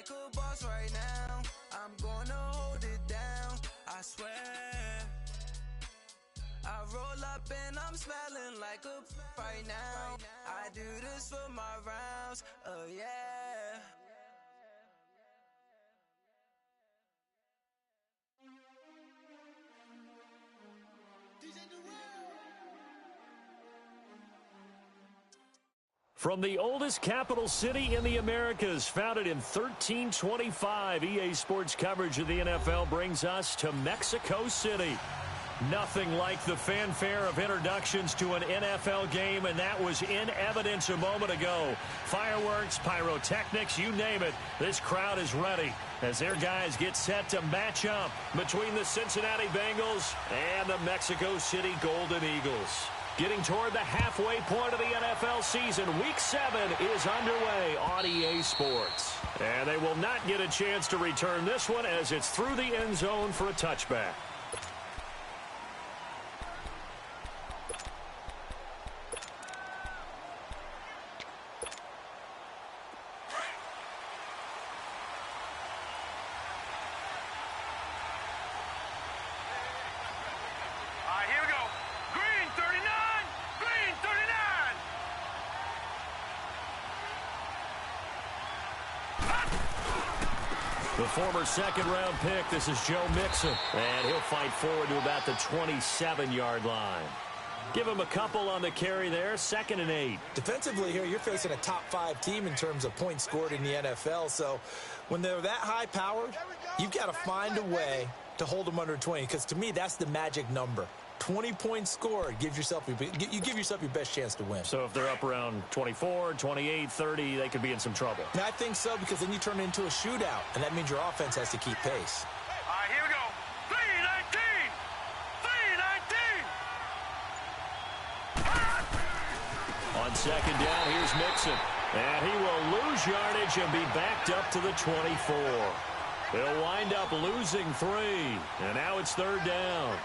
like a boss right now. I'm gonna hold it down, I swear. I roll up and I'm smelling like a right now. I do this for my rounds, oh yeah. From the oldest capital city in the Americas, founded in 1325, EA Sports coverage of the NFL brings us to Mexico City. Nothing like the fanfare of introductions to an NFL game, and that was in evidence a moment ago. Fireworks, pyrotechnics, you name it, this crowd is ready as their guys get set to match up between the Cincinnati Bengals and the Mexico City Golden Eagles. Getting toward the halfway point of the NFL season, Week 7 is underway on EA Sports. And they will not get a chance to return this one as it's through the end zone for a touchback. The former second-round pick, this is Joe Mixon, and he'll fight forward to about the 27-yard line. Give him a couple on the carry there, 2nd and 8. Defensively here, you're facing a top-5 team in terms of points scored in the NFL, so when they're that high-powered, you've got to find a way to hold them under 20, because to me, that's the magic number. 20 points scored, you give yourself your best chance to win. So if they're up around 24, 28, 30, they could be in some trouble. And I think so, because then you turn it into a shootout, and that means your offense has to keep pace. All right, here we go. 3-19! 3-19! On 2nd down, here's Mixon. And he will lose yardage and be backed up to the 24. They'll wind up losing 3. And now it's 3rd down.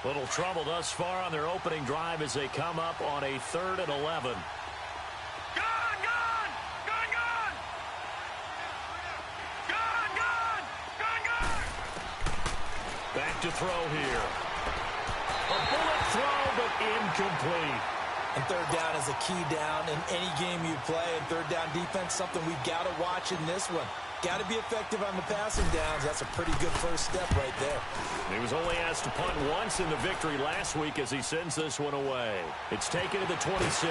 Little trouble thus far on their opening drive as they come up on a 3rd and 11. Gone! Gone! Gone! Gone! Gone! Gone! Gone! Gone! Back to throw here. A bullet throw, but incomplete. And 3rd down is a key down in any game you play. And 3rd down defense, something we've got to watch in this one. Got to be effective on the passing downs. That's a pretty good first step right there. He was only asked to punt once in the victory last week as he sends this one away. It's taken to the 26.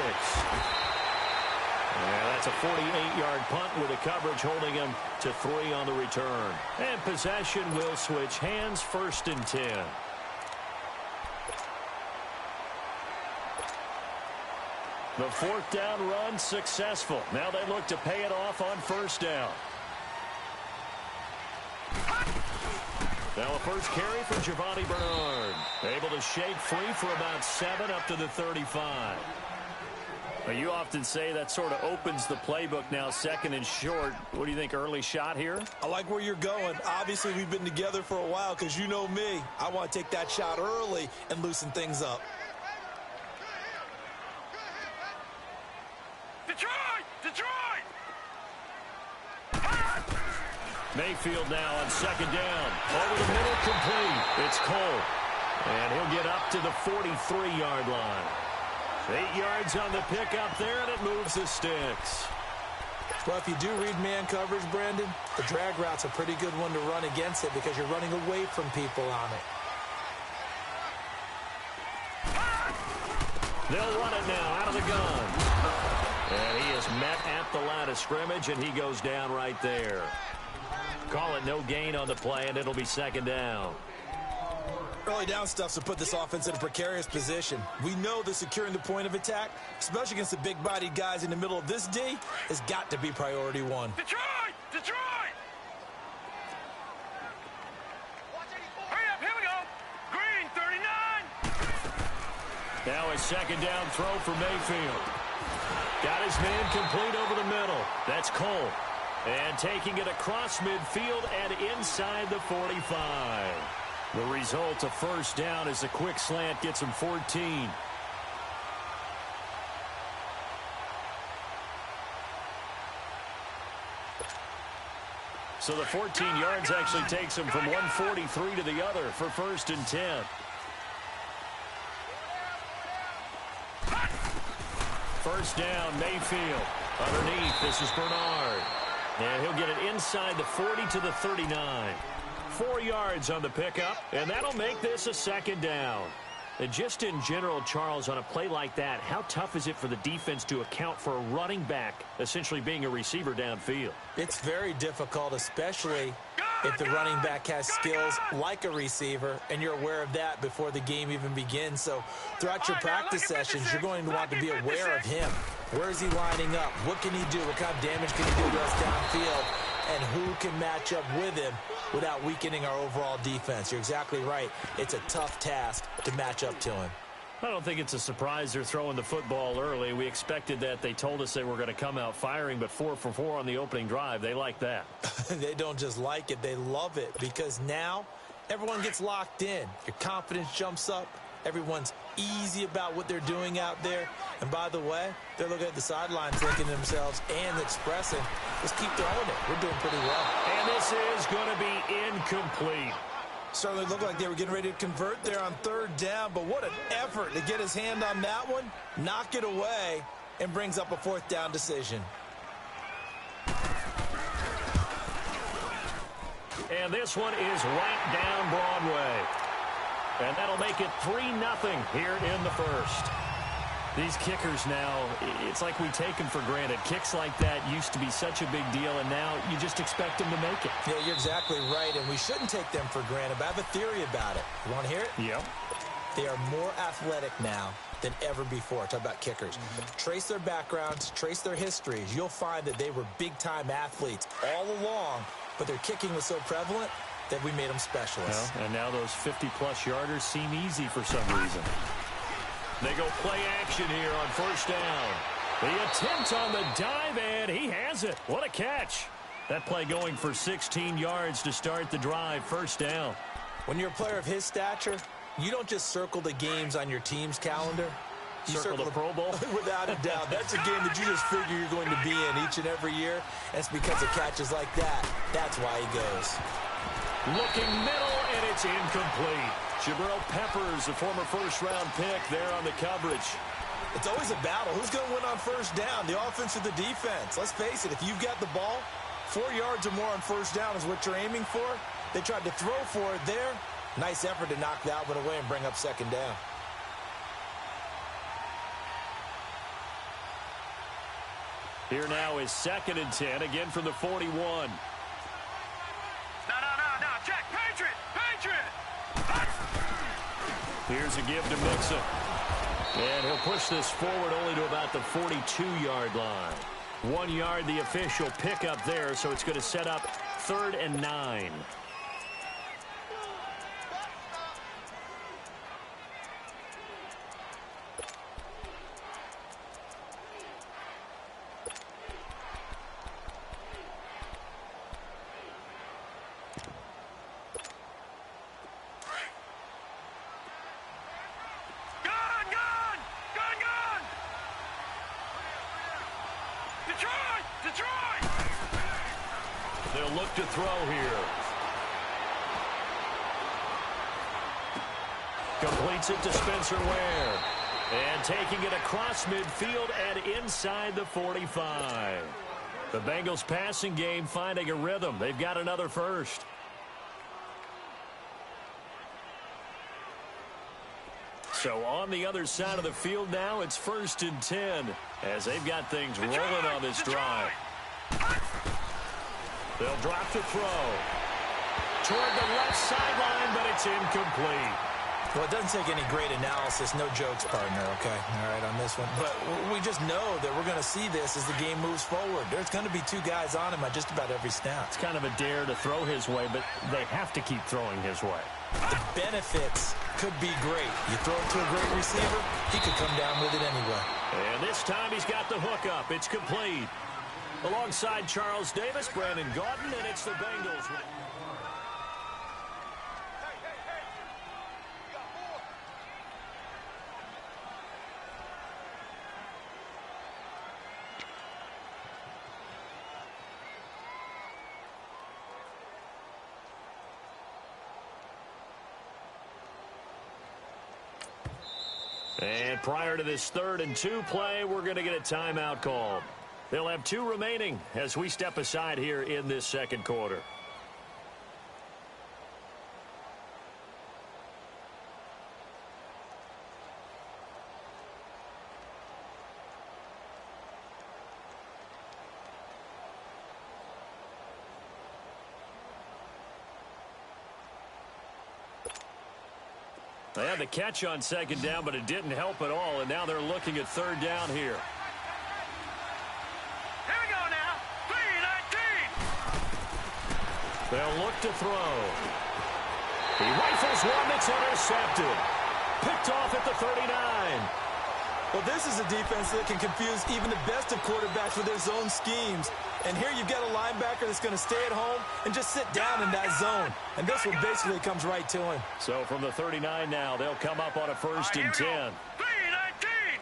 Yeah, that's a 48-yard punt with the coverage holding him to 3 on the return. And possession will switch hands, 1st and 10. The 4th down run successful. Now they look to pay it off on 1st down. Now a first carry for Giovanni Bernard. Able to shake free for about 7 up to the 35. Now you often say that sort of opens the playbook now, 2nd and short. What do you think, early shot here? I like where you're going. Obviously, we've been together for a while because you know me. I want to take that shot early and loosen things up. Detroit! Detroit! Mayfield now on 2nd down. Over the middle, complete. It's Cole. And he'll get up to the 43-yard line. 8 yards on the pickup there, and it moves the sticks. Well, if you do read man coverage, Brandon, the drag route's a pretty good one to run against it because you're running away from people on it. They'll run it now out of the gun. And he is met at the line of scrimmage, and he goes down right there. Call it no gain on the play, and it'll be 2nd down. Early down stuff to put this offense in a precarious position. We know that securing the point of attack, especially against the big-bodied guys in the middle of this D, has got to be priority 1. Detroit! Detroit! Hurry up, here we go! Green, 39! Now a second down throw for Mayfield. Got his man complete over the middle. That's Cole. And taking it across midfield and inside the 45. The result, a first down as a quick slant gets him 14. So the 14 yards actually takes him from 143 to the other for first and 10. First down, Mayfield. Underneath, this is Bernard. And he'll get it inside the 40 to the 39. 4 yards on the pickup, and that'll make this a second down. And just in general, Charles, on a play like that, how tough is it for the defense to account for a running back essentially being a receiver downfield? It's very difficult, especially if the running back has skills like a receiver, and you're aware of that before the game even begins. So throughout your practice sessions, you're going to want to be aware of him. Where is he lining up? What can he do? What kind of damage can he do to us downfield? And who can match up with him without weakening our overall defense? You're exactly right. It's a tough task to match up to him. I don't think it's a surprise they're throwing the football early. We expected that. They told us they were going to come out firing, but 4 for 4 on the opening drive. They like that. They don't just like it. They love it because now everyone gets locked in. Your confidence jumps up. Everyone's easy about what they're doing out there. And by the way, they're looking at the sidelines thinking to themselves and expressing, let's keep throwing it. We're doing pretty well. And this is going to be incomplete. Certainly looked like they were getting ready to convert there on third down, but what an effort to get his hand on that one, knock it away, and brings up a fourth down decision. And this one is right down Broadway. And that'll make it 3-0 here in the first. These kickers now, it's like we take them for granted. Kicks like that used to be such a big deal, and now you just expect them to make it. Yeah, you're exactly right, and we shouldn't take them for granted, but I have a theory about it. You want to hear it? Yep. They are more athletic now than ever before. Talk about kickers. Trace their backgrounds, trace their histories. You'll find that they were big-time athletes all along, but their kicking was so prevalent that we made them specialists. Well, and now those 50-plus yarders seem easy for some reason. They go play action here on first down. The attempt on the dive, and he has it. What a catch. That play going for 16 yards to start the drive. First down. When you're a player of his stature, you don't just circle the games on your team's calendar. You circle the Pro Bowl? Without a doubt. That's a game that you just figure you're going to be in each and every year. And it's because of catches like that. That's why he goes. Looking middle, and it's incomplete. Jabril Peppers, a former first-round pick there on the coverage. It's always a battle. Who's going to win on first down, the offense or the defense? Let's face it, if you've got the ball, 4 yards or more on first down is what you're aiming for. They tried to throw for it there. Nice effort to knock that one away and bring up second down. Here now is 2nd and 10, again from the 41. No, check, Patriot! Here's a give to Mixon. And he'll push this forward only to about the 42-yard line. 1 yard, the official pickup there, so it's going to set up 3rd and 9. They'll look to throw here. Completes it to Spencer Ware. And taking it across midfield and inside the 45. The Bengals passing game finding a rhythm. They've got another first. So on the other side of the field now, it's 1st and 10 as they've got things rolling on this drive. They'll drop to throw. Toward the left sideline, but it's incomplete. Well, it doesn't take any great analysis. No jokes, partner, okay? All right, on this one. But we just know that we're going to see this as the game moves forward. There's going to be two guys on him at just about every snap. It's kind of a dare to throw his way, but they have to keep throwing his way. The benefits could be great. You throw it to a great receiver, he could come down with it anyway. And this time he's got the hook up. It's complete. Alongside Charles Davis, Brandon Gaudin, and it's the Bengals. And prior to this 3rd and 2 play, we're going to get a timeout called. They'll have 2 remaining as we step aside here in this second quarter. They had the catch on 2nd down, but it didn't help at all, and now they're looking at 3rd down here. Here we go now. 3-19. They'll look to throw. He rifles one that's intercepted. Picked off at the 39. Well, this is a defense that can confuse even the best of quarterbacks with their zone schemes. And here you've got a linebacker that's going to stay at home and just sit down in that zone. And this one basically comes right to him. So from the 39 now, they'll come up on a 1st and 10. 3-19.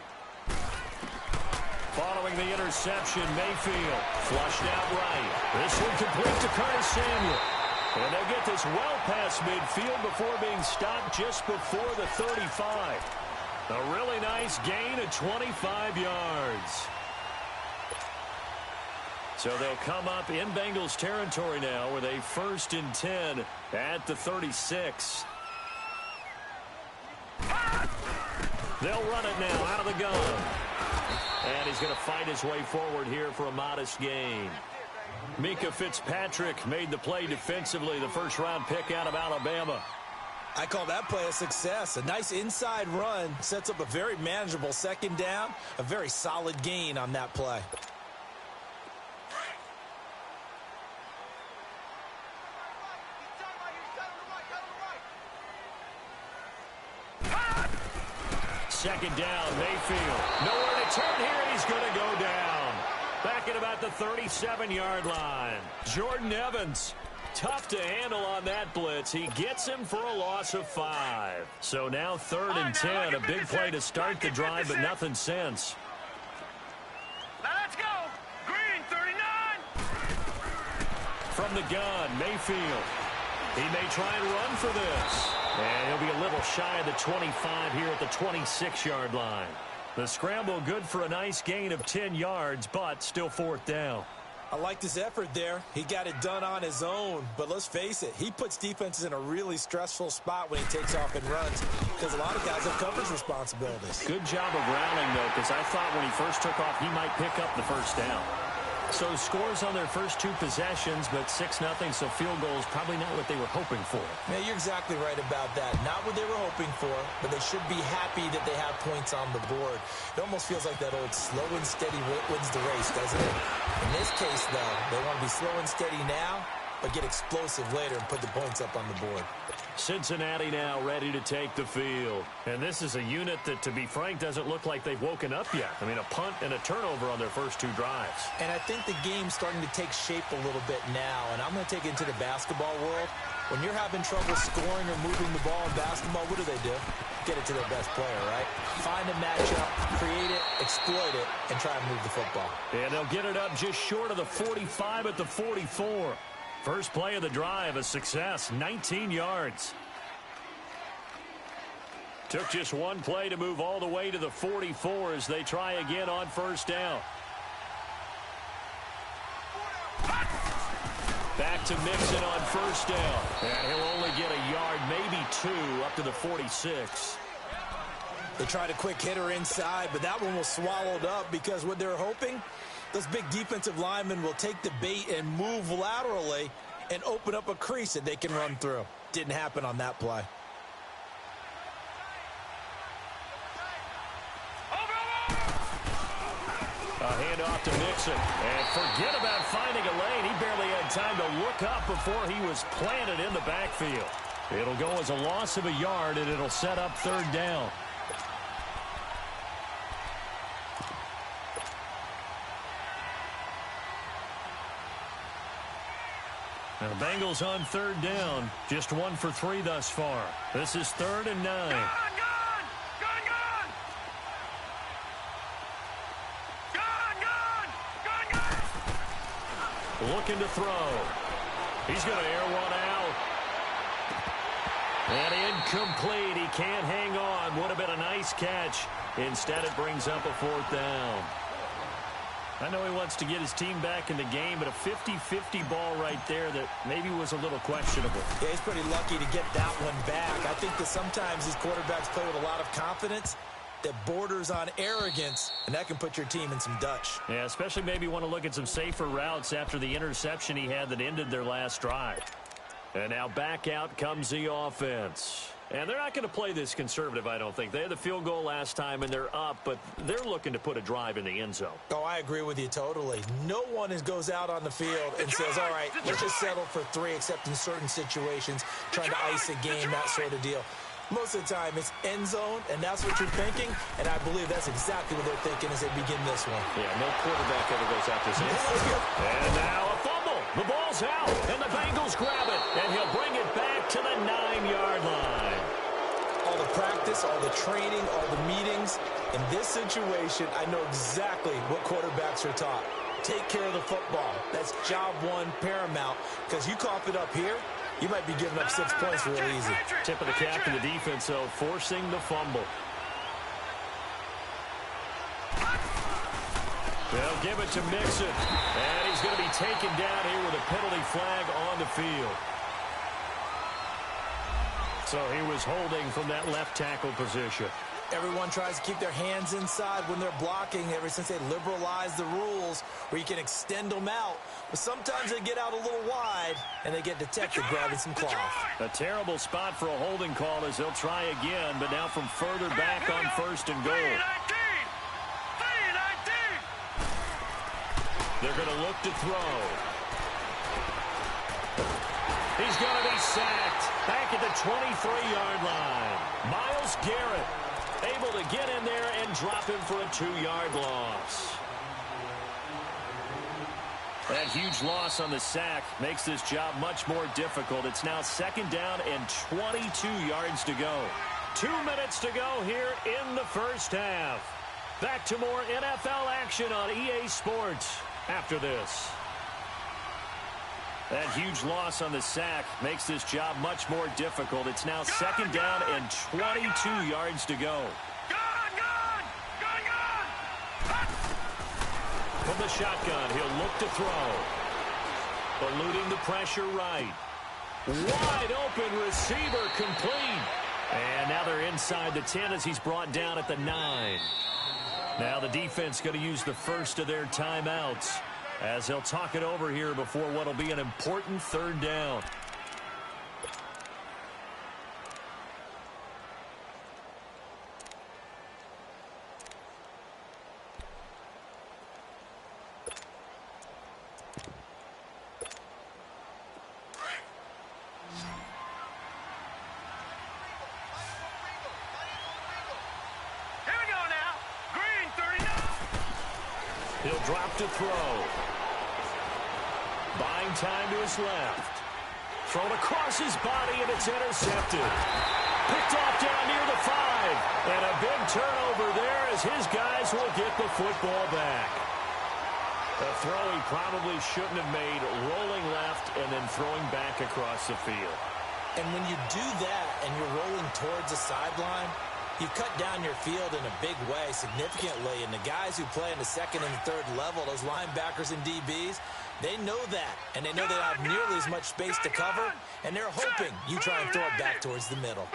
Following the interception, Mayfield flushed out right. This one complete to Curtis Samuel. And they'll get this well past midfield before being stopped just before the 35. A really nice gain of 25 yards. So they'll come up in Bengals territory now with a 1st and 10 at the 36. They'll run it now out of the gun. And he's going to fight his way forward here for a modest gain. Mika Fitzpatrick made the play defensively, the 1st-round pick out of Alabama. I call that play a success. A nice inside run sets up a very manageable 2nd down, a very solid gain on that play. Second down, Mayfield. Nowhere to turn here, and he's going to go down. Back at about the 37-yard line. Jordan Evans, tough to handle on that blitz. He gets him for a loss of 5. So now 3rd and 10, a big play to start the drive, but nothing since. Now let's go. Green, 39. From the gun, Mayfield. He may try and run for this. And he'll be a little shy of the 25 here at the 26-yard line. The scramble good for a nice gain of 10 yards, but still 4th down. I liked his effort there. He got it done on his own. But let's face it, he puts defenses in a really stressful spot when he takes off and runs because a lot of guys have coverage responsibilities. Good job of rounding, though, because I thought when he first took off, he might pick up the 1st down. So scores on their first 2 possessions, but 6-0, so field goals probably not what they were hoping for. Yeah, you're exactly right about that. Not what they were hoping for, but they should be happy that they have points on the board. It almost feels like that old slow and steady wins the race, doesn't it? In this case, though, they want to be slow and steady now, but get explosive later and put the points up on the board. Cincinnati now ready to take the field. And this is a unit that, to be frank, doesn't look like they've woken up yet. I mean, a punt and a turnover on their first 2 drives. And I think the game's starting to take shape a little bit now. And I'm going to take it into the basketball world. When you're having trouble scoring or moving the ball in basketball, what do? Get it to their best player, right? Find a matchup, create it, exploit it, and try and move the football. And they'll get it up just short of the 45 at the 44. First play of the drive, a success, 19 yards. Took just 1 play to move all the way to the 44 as they try again on 1st down. Back to Mixon on 1st down. And he'll only get a yard, maybe 2, up to the 46. They tried a quick hitter inside, but that one was swallowed up because what they're hoping, those big defensive linemen will take the bait and move laterally and open up a crease that they can run through. Didn't happen on that play. A handoff to Mixon. And forget about finding a lane. He barely had time to look up before he was planted in the backfield. It'll go as a loss of a yard, and it'll set up third down. Now the Bengals on third down. Just 1 for 3 thus far. This is 3rd and 9. Gone! Looking to throw. He's going to air one out. And incomplete. He can't hang on. Would have been a nice catch. Instead, it brings up a 4th down. I know he wants to get his team back in the game, but a 50-50 ball right there that maybe was a little questionable. Yeah, he's pretty lucky to get that one back. I think that sometimes these quarterbacks play with a lot of confidence that borders on arrogance, and that can put your team in some Dutch. Yeah, especially maybe want to look at some safer routes after the interception he had that ended their last drive. And now back out comes the offense. And they're not going to play this conservative, I don't think. They had the field goal last time, and they're up, but they're looking to put a drive in the end zone. Oh, I agree with you totally. No one goes out on the field and says, all right, let's just settle for 3, except in certain situations, trying to ice a game, that sort of deal. Most of the time, it's end zone, and that's what you're thinking, and I believe that's exactly what they're thinking as they begin this one. Yeah, no quarterback ever goes out this end. And now a fumble. The ball's out, and the Bengals grab it, and he'll bring it back to the 9-yard line. All the practice, all the training, all the meetings. In this situation, I know exactly what quarterbacks are taught. Take care of the football. That's job 1 paramount, because you cough it up here, you might be giving up 6 points real easy. Tip of the cap to the defense, though, forcing the fumble. They'll give it to Mixon. And he's going to be taken down here with a penalty flag on the field. So he was holding from that left tackle position. Everyone tries to keep their hands inside when they're blocking ever since they liberalized the rules where you can extend them out. But sometimes they get out a little wide, and they get detected grabbing some cloth. A terrible spot for a holding call as they'll try again, but now from further back on 1st and goal. They're going to look to throw. He's going to be sacked back at the 23-yard line. Myles Garrett able to get in there and drop him for a 2-yard loss. That huge loss on the sack makes this job much more difficult. It's now 2nd down and 22 yards to go. 2 minutes to go here in the first half. Back to more NFL action on EA Sports after this. That huge loss on the sack makes this job much more difficult. It's now 2nd down and 22 yards to go. From the shotgun, he'll look to throw. Eluding the pressure right. Wide open receiver complete. And now they're inside the 10 as he's brought down at the 9. Now the defense going to use the first of their timeouts as they'll talk it over here before what will be an important 3rd down. He'll drop to throw. Buying time to his left. Thrown across his body, and it's intercepted. Picked off down near the 5. And a big turnover there as his guys will get the football back. A throw he probably shouldn't have made, rolling left and then throwing back across the field. And when you do that and you're rolling towards the sideline, you cut down your field in a big way, significantly, and the guys who play in the 2nd and 3rd level, those linebackers and DBs, they know that, and they know they don't have nearly as much space to cover, and they're hoping you try and throw it back towards the middle.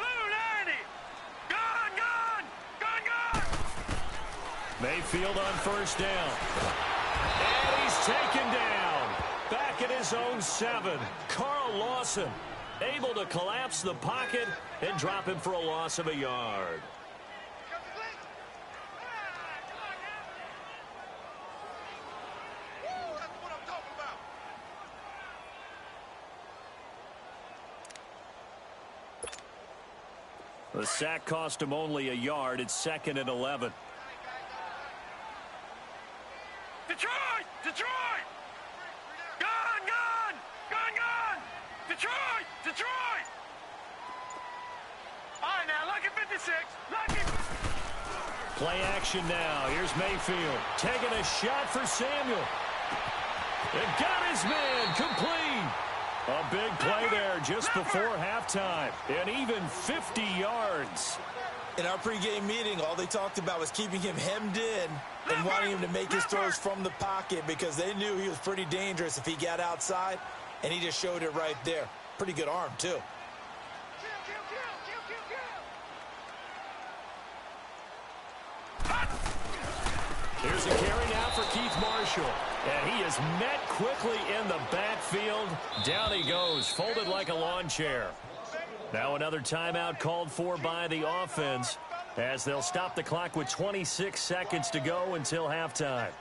Mayfield on 1st down. And he's taken down. Back at his own 7. Carl Lawson able to collapse the pocket and drop him for a loss of a yard. The sack cost him only a yard. It's 2nd and 11. Detroit! Detroit! Gone! Gone! Gone! Gone! Detroit! Detroit! All right, now, lucky 56. Lucky. Play action now. Here's Mayfield taking a shot for Samuel. It got his man complete. A big play there just before halftime. And even 50 yards. In our pregame meeting, all they talked about was keeping him hemmed in and wanting him to make his throws from the pocket because they knew he was pretty dangerous if he got outside, and he just showed it right there. Pretty good arm, too. Here's a carry now for Keith Marshall. And he is met quickly in the backfield. Down he goes, folded like a lawn chair. Now another timeout called for by the offense as they'll stop the clock with 26 seconds to go until halftime.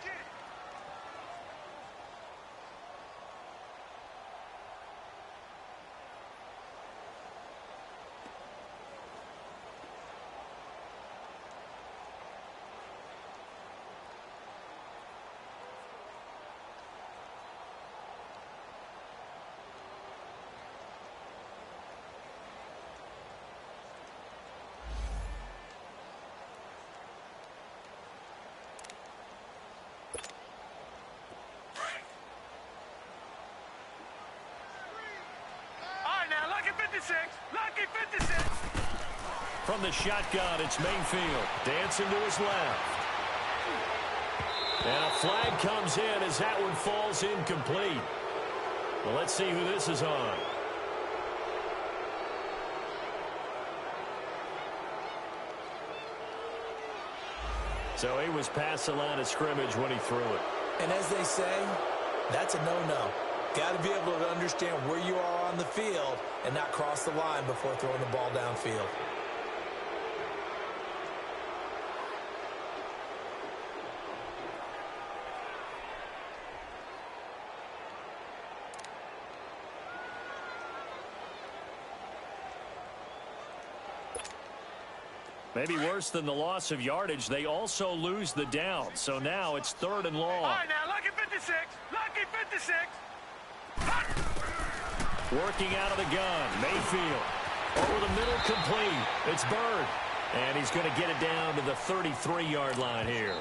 Lucky 56. From the shotgun, it's Mayfield. Dancing to his left. And a flag comes in as that one falls incomplete. Well, let's see who this is on. So he was past the line of scrimmage when he threw it. And as they say, that's a no-no. Got to be able to understand where you are on the field and not cross the line before throwing the ball downfield. Maybe worse than the loss of yardage, they also lose the down. So now it's 3rd and long. All right, now, lucky 56. Lucky 56. Working out of the gun, Mayfield. Over the middle, complete. It's Bird. And he's going to get it down to the 33-yard line here.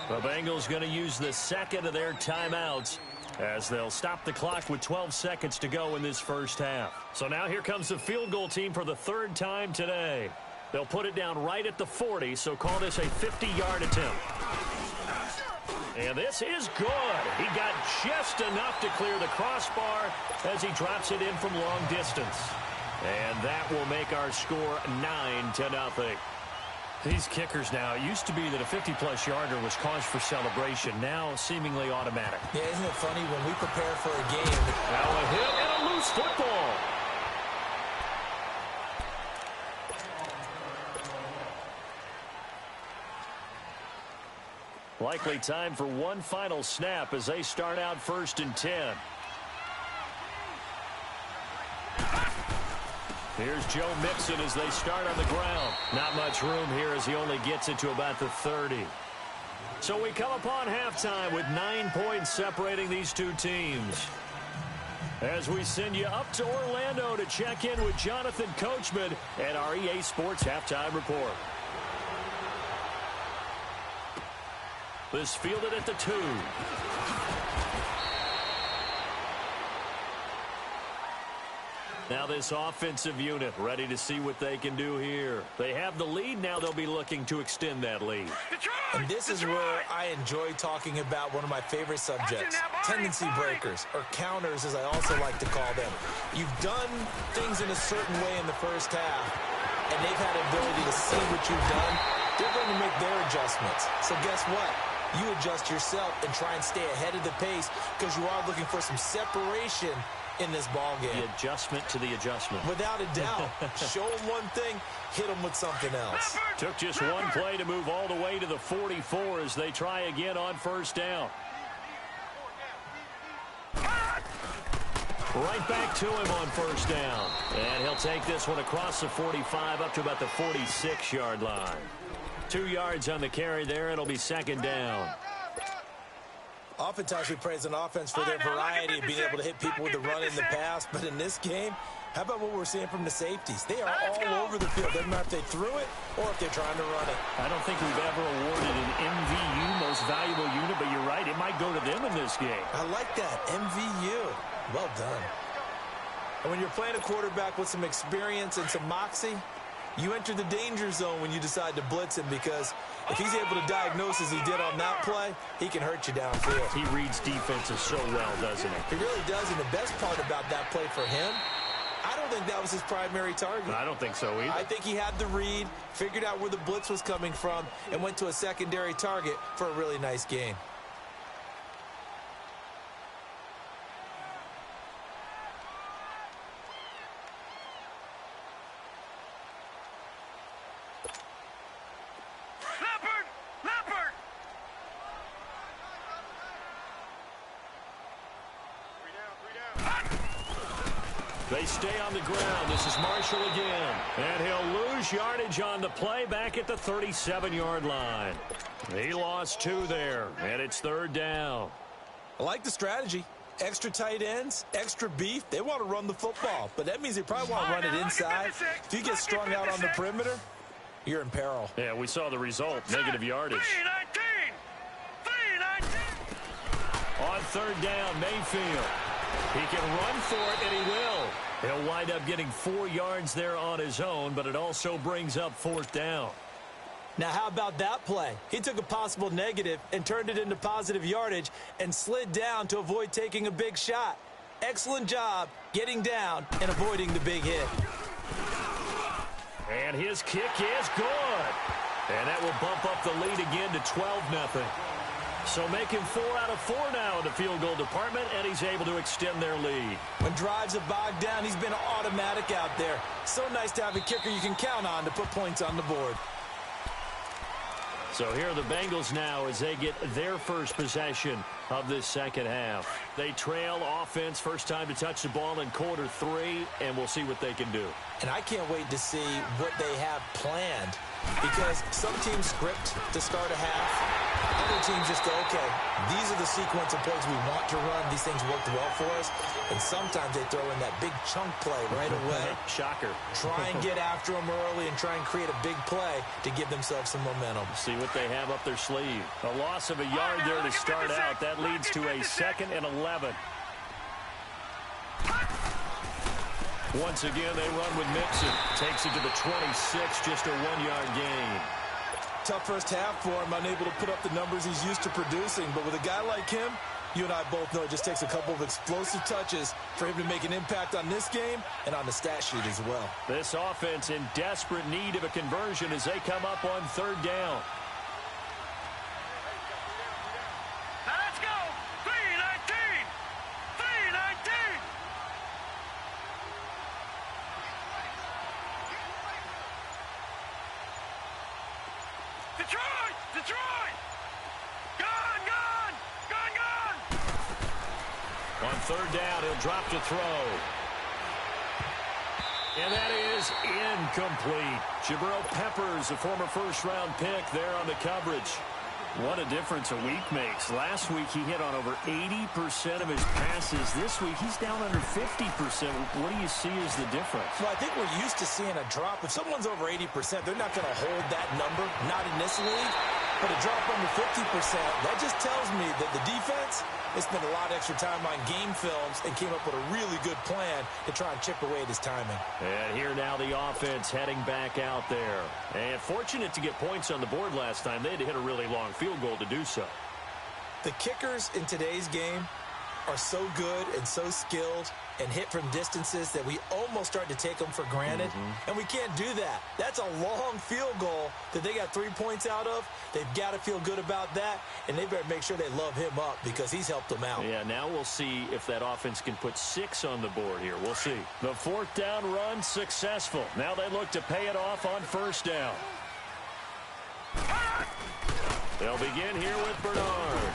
The Bengals going to use the second of their timeouts as they'll stop the clock with 12 seconds to go in this first half. So now here comes the field goal team for the 3rd time today. They'll put it down right at the 40, so call this a 50-yard attempt. And this is good. He got just enough to clear the crossbar as he drops it in from long distance. And that will make our score 9-0. These kickers now, it used to be that a 50-plus yarder was cause for celebration. Now seemingly automatic. Yeah, isn't it funny when we prepare for a game? Now a hit and a loose football. Likely time for one final snap as they start out 1st and 10. Here's Joe Mixon as they start on the ground. Not much room here as he only gets it to about the 30. So we come upon halftime with 9 points separating these two teams. As we send you up to Orlando to check in with Jonathan Coachman and our EA Sports Halftime Report. This fielded at the 2. Now this offensive unit ready to see what they can do here. They have the lead. Now they'll be looking to extend that lead. And this is where I enjoy talking about one of my favorite subjects, tendency breakers, or counters as I also like to call them. You've done things in a certain way in the first half, and they've had the ability to see what you've done. They're going to make their adjustments. So guess what? You adjust yourself and try and stay ahead of the pace because you are looking for some separation in this ball game. The adjustment to the adjustment. Without a doubt. Show them one thing, hit them with something else. Took just one play to move all the way to the 44 as they try again on 1st down. Right back to him on first down. And he'll take this one across the 45 up to about the 46-yard line. 2 yards on the carry there. It'll be second down. Oftentimes we praise an offense for their variety of being able to hit people with the run in the pass. But in this game, how about what we're seeing from the safeties? They are all over the field. Doesn't matter if they threw it or if they're trying to run it. I don't think we've ever awarded an MVU, most valuable unit, but you're right. It might go to them in this game. I like that. MVU. Well done. And when you're playing a quarterback with some experience and some moxie, you enter the danger zone when you decide to blitz him, because if he's able to diagnose as he did on that play, he can hurt you downfield. He reads defenses so well, doesn't he? He really does, and the best part about that play for him, I don't think that was his primary target. I don't think so either. I think he had the read, figured out where the blitz was coming from, and went to a secondary target for a really nice gain. They stay on the ground. This is Marshall again. And he'll lose yardage on the play back at the 37-yard line. He lost 2 there, and it's third down. I like the strategy. Extra tight ends, extra beef. They want to run the football, but that means they probably want to run it inside. If you get strung out on the perimeter, you're in peril. Yeah, we saw the result, negative yardage. 3-19. On third down, Mayfield. He can run for it, and he will. He'll wind up getting 4 yards there on his own, but it also brings up fourth down. Now, how about that play? He took a possible negative and turned it into positive yardage and slid down to avoid taking a big shot. Excellent job getting down and avoiding the big hit. And his kick is good. And that will bump up the lead again to 12-0. So making 4 out of 4 now in the field goal department, and he's able to extend their lead. When drives have bogged down, he's been automatic out there. So nice to have a kicker you can count on to put points on the board. So here are the Bengals now as they get their first possession of this second half. They trail offense, first time to touch the ball in quarter 3, and we'll see what they can do. And I can't wait to see what they have planned, because some teams script to start a half. Other teams just go, okay, these are the sequence of plays we want to run. These things worked well for us. And sometimes they throw in that big chunk play right away. Shocker. Try and get after them early and try and create a big play to give themselves some momentum. See what they have up their sleeve. A loss of a yard there to start out. That leads to a 2nd and 11. Once again, they run with Mixon. Takes it to the 26, just a 1-yard gain. Tough first half for him, unable to put up the numbers he's used to producing. But with a guy like him, you and I both know it just takes a couple of explosive touches for him to make an impact on this game and on the stat sheet as well. This offense in desperate need of a conversion as they come up on third down. Now let's go. 3-19. 3-19. Detroit! Detroit! Gone! Gone! Gone! Gone! On third down, he'll drop to throw. And that is incomplete. Jabril Peppers, a former first-round pick there on the coverage. What a difference a week makes. Last week, he hit on over 80% of his passes. This week, he's down under 50%. What do you see as the difference? Well, I think we're used to seeing a drop. If someone's over 80%, they're not going to hold that number, not in this league. But a drop under 50%, that just tells me that the defense has spent a lot of extra time on game films and came up with a really good plan to try and chip away at his timing. And here now the offense heading back out there. And fortunate to get points on the board last time. They had to hit a really long field goal to do so. The kickers in today's game are so good and so skilled and hit from distances that we almost start to take them for granted. And we can't do that. That's a long field goal that they got 3 points out of. They've got to feel good about that, and they better make sure they love him up because he's helped them out. Yeah, now we'll see if that offense can put 6 on the board here. We'll see. The fourth down run successful. Now they look to pay it off on first down. They'll begin here with Bernard.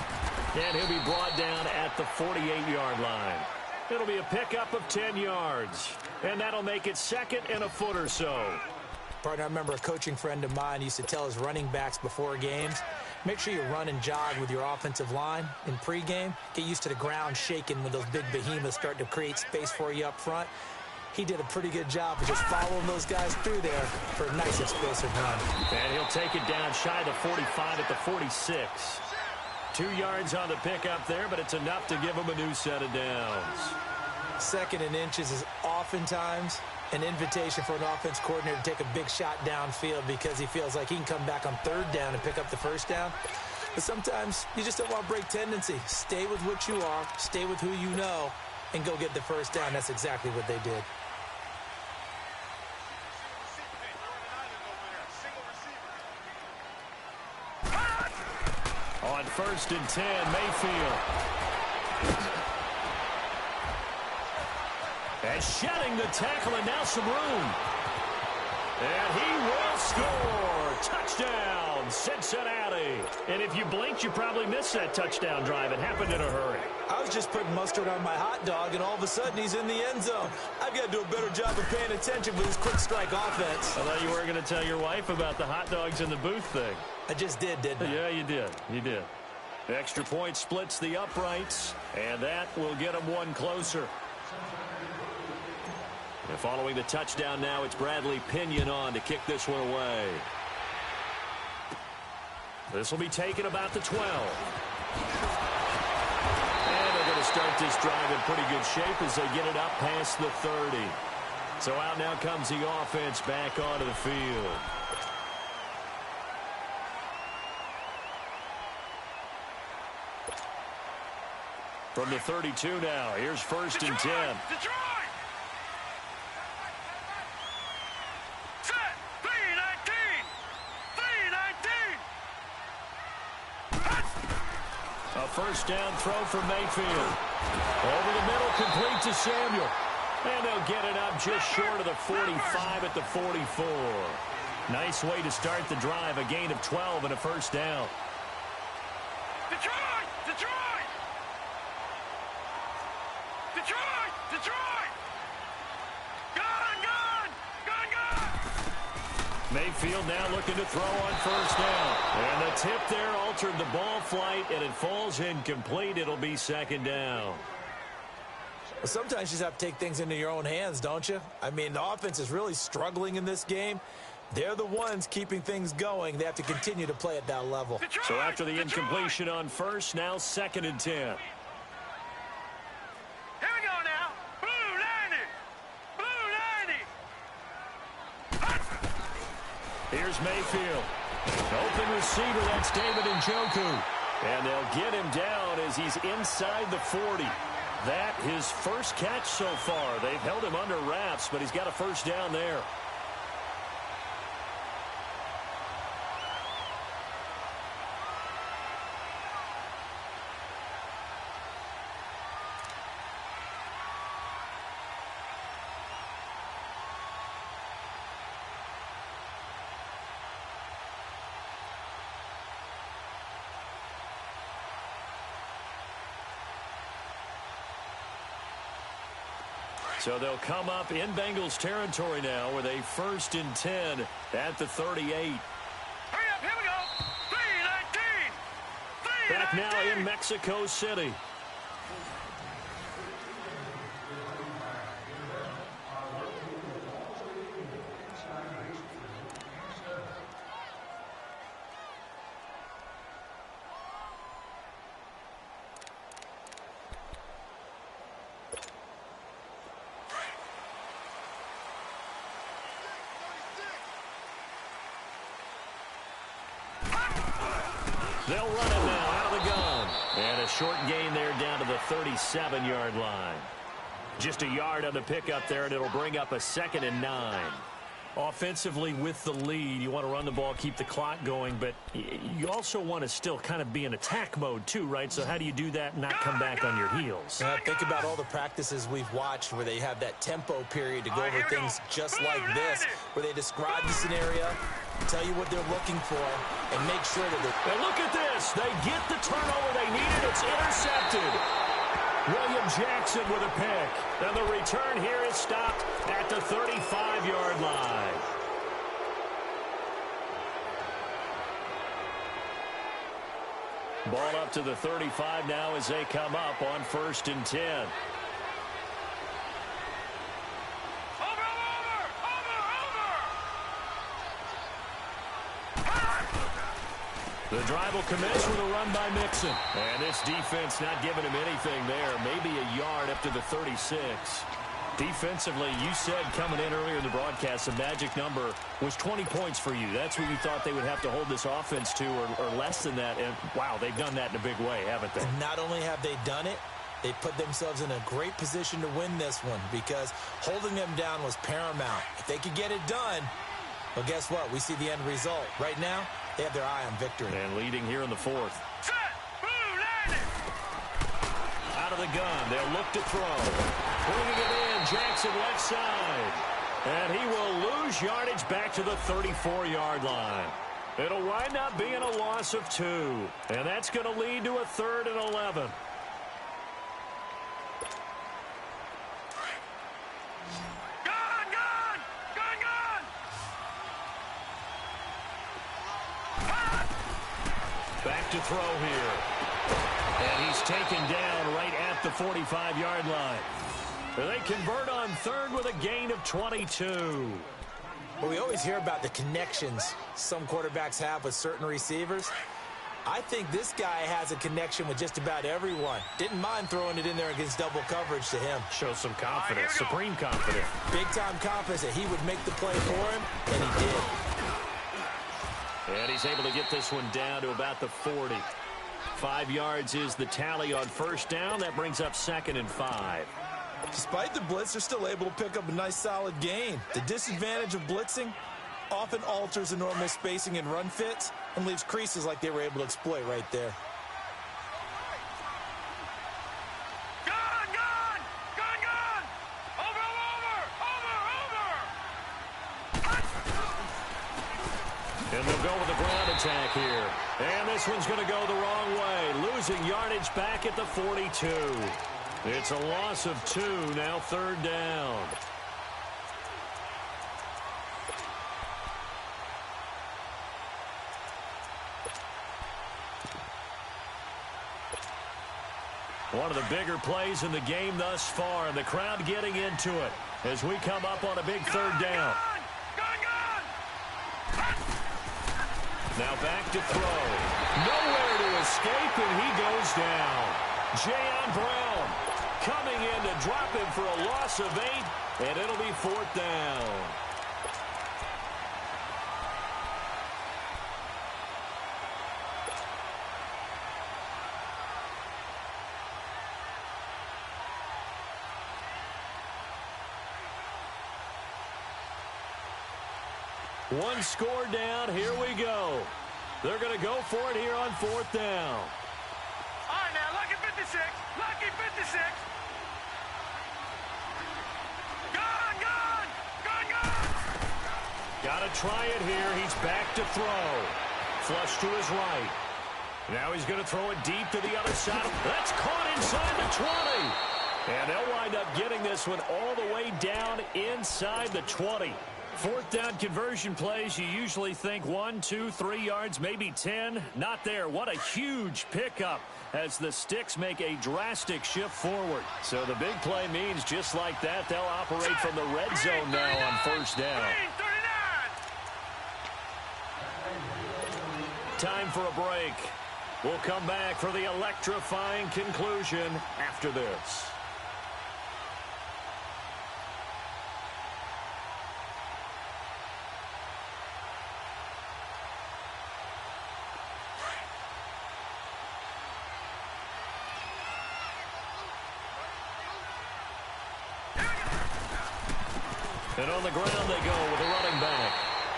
And he'll be brought down at the 48-yard line. It'll be a pickup of 10 yards. And that'll make it 2nd and a foot or so. Partner, I remember a coaching friend of mine used to tell his running backs before games, make sure you run and jog with your offensive line in pregame. Get used to the ground shaking when those big behemoths start to create space for you up front. He did a pretty good job of just following those guys through there for a nice explosive run. And he'll take it down shy of the 45 at the 46. 2 yards on the pickup there, but it's enough to give him a new set of downs. 2nd and inches is oftentimes an invitation for an offense coordinator to take a big shot downfield because he feels like he can come back on 3rd down and pick up the 1st down. But sometimes you just don't want to break tendency. Stay with what you are, stay with who you know, and go get the 1st down. That's exactly what they did. On 1st and 10, Mayfield. And shedding the tackle, and now some room. And he will score. Touchdown, Cincinnati. And if you blinked, you probably missed that touchdown drive. It happened in a hurry. I was just putting mustard on my hot dog, and all of a sudden he's in the end zone. I've got to do a better job of paying attention with this quick strike offense. I thought you were going to tell your wife about the hot dogs in the booth thing. I just didn't I? Yeah, you did. You did. The extra point splits the uprights, and that will get them one closer. And following the touchdown now, it's Bradley Pinion on to kick this one away. This will be taken about the 12. And they're going to start this drive in pretty good shape as they get it up past the 30. So out now comes the offense back onto the field. From the 32 now, here's 1st and 10. Detroit! Set! 3-19! 3-19! A 1st down throw for Mayfield. Over the middle, complete to Samuel. And they'll get it up just short of the 45 at the 44. Nice way to start the drive, a gain of 12 and a 1st down. Detroit! Detroit! Detroit! Detroit! Gone! Gone! Gone! Gone! Mayfield now looking to throw on 1st down. And the tip there altered the ball flight, and it falls incomplete. It'll be 2nd down. Well, sometimes you just have to take things into your own hands, don't you? I mean, the offense is really struggling in this game. They're the ones keeping things going. They have to continue to play at that level. Detroit! So after the Detroit! incompletion on 1st, now 2nd and 10. Here we go now. Blue 90! Blue 90! Here's Mayfield. Open receiver, that's David Njoku. And they'll get him down as he's inside the 40. That his 1st catch so far. They've held him under wraps, but he's got a 1st down there. So they'll come up in Bengals territory now with a 1st and 10 at the 38. Hurry up, here we go. 3-19! Back now in Mexico City. They'll run it now out of the gun. And a short gain there down to the 37-yard line. Just a yard on the pickup there, and it'll bring up a 2nd and 9. Offensively with the lead, you want to run the ball, keep the clock going, but you also want to still kind of be in attack mode too, right? So how do you do that and not come back on your heels? Think about all the practices we've watched where they have that tempo period to go over things just like this, where they describe the scenario, tell you what they're looking for, and make sure that And look at this. They get the turnover they needed. It's intercepted. William Jackson with a pick. And the return here is stopped at the 35-yard line. Ball up to the 35 now as they come up on 1st and 10. The drive will commence with a run by Mixon. And this defense not giving him anything there. Maybe a yard up to the 36. Defensively, you said coming in earlier in the broadcast, the magic number was 20 points for you. That's what you thought they would have to hold this offense to, or less than that. And, wow, they've done that in a big way, haven't they? Not only have they done it, they put themselves in a great position to win this one because holding them down was paramount. If they could get it done, well, guess what? We see the end result. Right now, they have their eye on victory. And leading here in the 4th. Set, boom, landed. Out of the gun, they'll look to throw. Bringing it in, Jackson left side. And he will lose yardage back to the 34-yard line. It'll wind up being a loss of 2. And that's going to lead to a 3rd and 11. Back to throw here. And he's taken down right at the 45-yard line. They convert on 3rd with a gain of 22. Well, we always hear about the connections some quarterbacks have with certain receivers. I think this guy has a connection with just about everyone. Didn't mind throwing it in there against double coverage to him. Shows some confidence, supreme confidence. Big-time confidence that he would make the play for him, and he did. And he's able to get this one down to about the 40. 5 yards is the tally on 1st down. That brings up 2nd and 5. Despite the blitz, they're still able to pick up a nice, solid gain. The disadvantage of blitzing often alters the normal spacing and run fits and leaves creases like they were able to exploit right there. And they'll go with the ground attack here. And this one's going to go the wrong way. Losing yardage back at the 42. It's a loss of 2, now 3rd down. One of the bigger plays in the game thus far, and the crowd getting into it as we come up on a big 3rd down. Now back to throw. Nowhere to escape, and he goes down. Jayon Brown coming in to drop him for a loss of 8, and it'll be 4th down. One score down. Here we go. They're going to go for it here on 4th down. All right, now, lucky 56. Lucky 56. Gun. Got to try it here. He's back to throw. Flush to his right. Now he's going to throw it deep to the other side. That's caught inside the 20. And they'll wind up getting this one all the way down inside the 20. 4th down conversion plays, you usually think 1, 2, 3 yards, maybe 10. Not there. What a huge pickup as the Sticks make a drastic shift forward. So the big play means just like that, they'll operate from the red zone now on 1st down. Time for a break. We'll come back for the electrifying conclusion after this. And on the ground they go with a running back.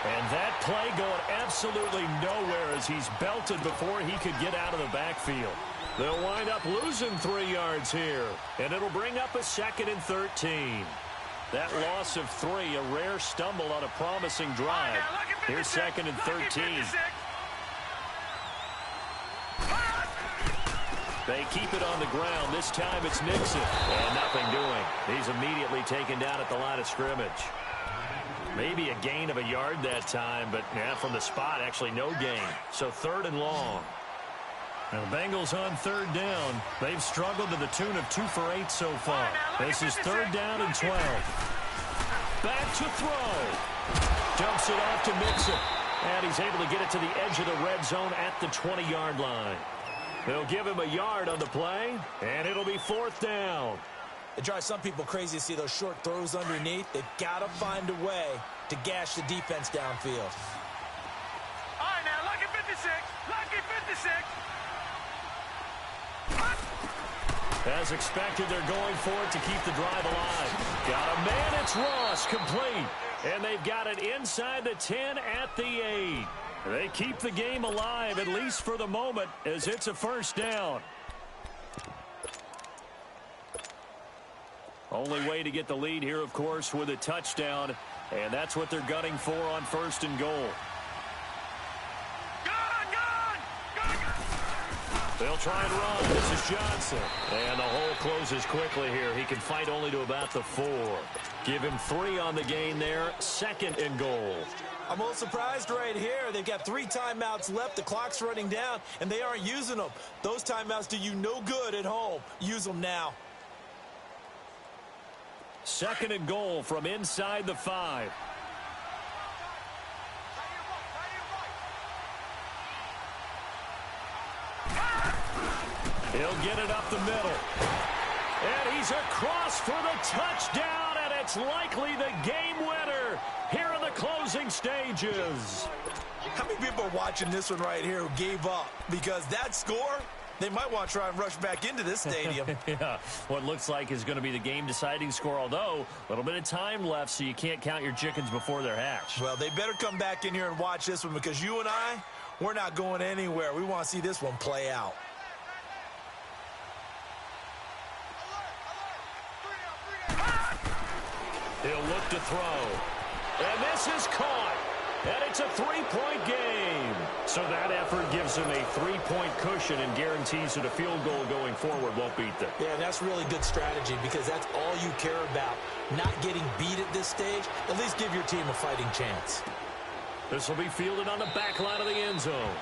And that play going absolutely nowhere as he's belted before he could get out of the backfield. They'll wind up losing 3 yards here. And it'll bring up a 2nd and 13. That loss of 3, a rare stumble on a promising drive. Here's 2nd and 13. They keep it on the ground. This time it's Nixon. And nothing doing. He's immediately taken down at the line of scrimmage. Maybe a gain of a yard that time, but yeah, from the spot, actually no gain. So 3rd and long. Now the Bengals on 3rd down. They've struggled to the tune of 2 for 8 so far. This is 3rd down and 12. Back to throw. Dumps it off to Mixon. And he's able to get it to the edge of the red zone at the 20-yard line. They'll give him a yard on the play, and it'll be 4th down. It drives some people crazy to see those short throws underneath. They've got to find a way to gash the defense downfield. All right, now, lucky 56. Lucky 56. As expected, they're going for it to keep the drive alive. Got a man, it's Ross, complete. And they've got it inside the 10 at the 8. They keep the game alive, at least for the moment, as it's a 1st down. Only way to get the lead here, of course, with a touchdown. And that's what they're gunning for on 1st and goal. They'll try and run. This is Johnson. And the hole closes quickly here. He can fight only to about the 4. Give him 3 on the gain there. 2nd and goal. I'm a little surprised right here. They've got 3 timeouts left. The clock's running down, and they aren't using them. Those timeouts do you no good at home. Use them now. 2nd and goal from inside the 5. He'll get it up the middle. And he's across for the touchdown, and it's likely the game winner here in the closing stages. How many people are watching this one right here who gave up? Because that score, they might want to try and rush back into this stadium. Yeah, what looks like is going to be the game-deciding score, although a little bit of time left, so you can't count your chickens before they're hatched. Well, they better come back in here and watch this one, because you and I, we're not going anywhere. We want to see this one play out. He'll look to throw. And this is caught. And it's a 3-point game. So that effort gives him a 3-point cushion and guarantees that a field goal going forward won't beat them. Yeah, and that's really good strategy, because that's all you care about. Not getting beat at this stage. At least give your team a fighting chance. This will be fielded on the back line of the end zone.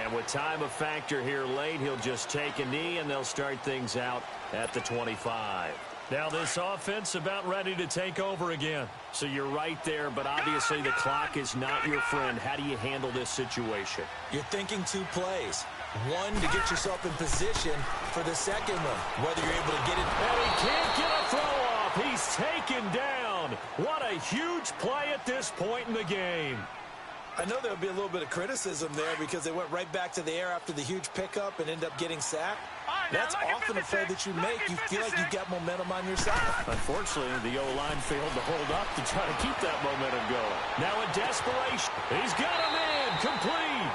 And with time of factor here late, he'll just take a knee, and they'll start things out at the 25. Now this offense about ready to take over again. So you're right there, but obviously the clock is not your friend. How do you handle this situation? You're thinking 2 plays. One, to get yourself in position for the second one, whether you're able to get it. And he can't get a throw off. He's taken down. What a huge play at this point in the game. I know there'll be a little bit of criticism there, because they went right back to the air after the huge pickup and end up getting sacked. That's often a play that you make. You feel like you've got momentum on your side. Unfortunately, the O-line failed to hold up to try to keep that momentum going. Now in desperation, he's got him in, complete.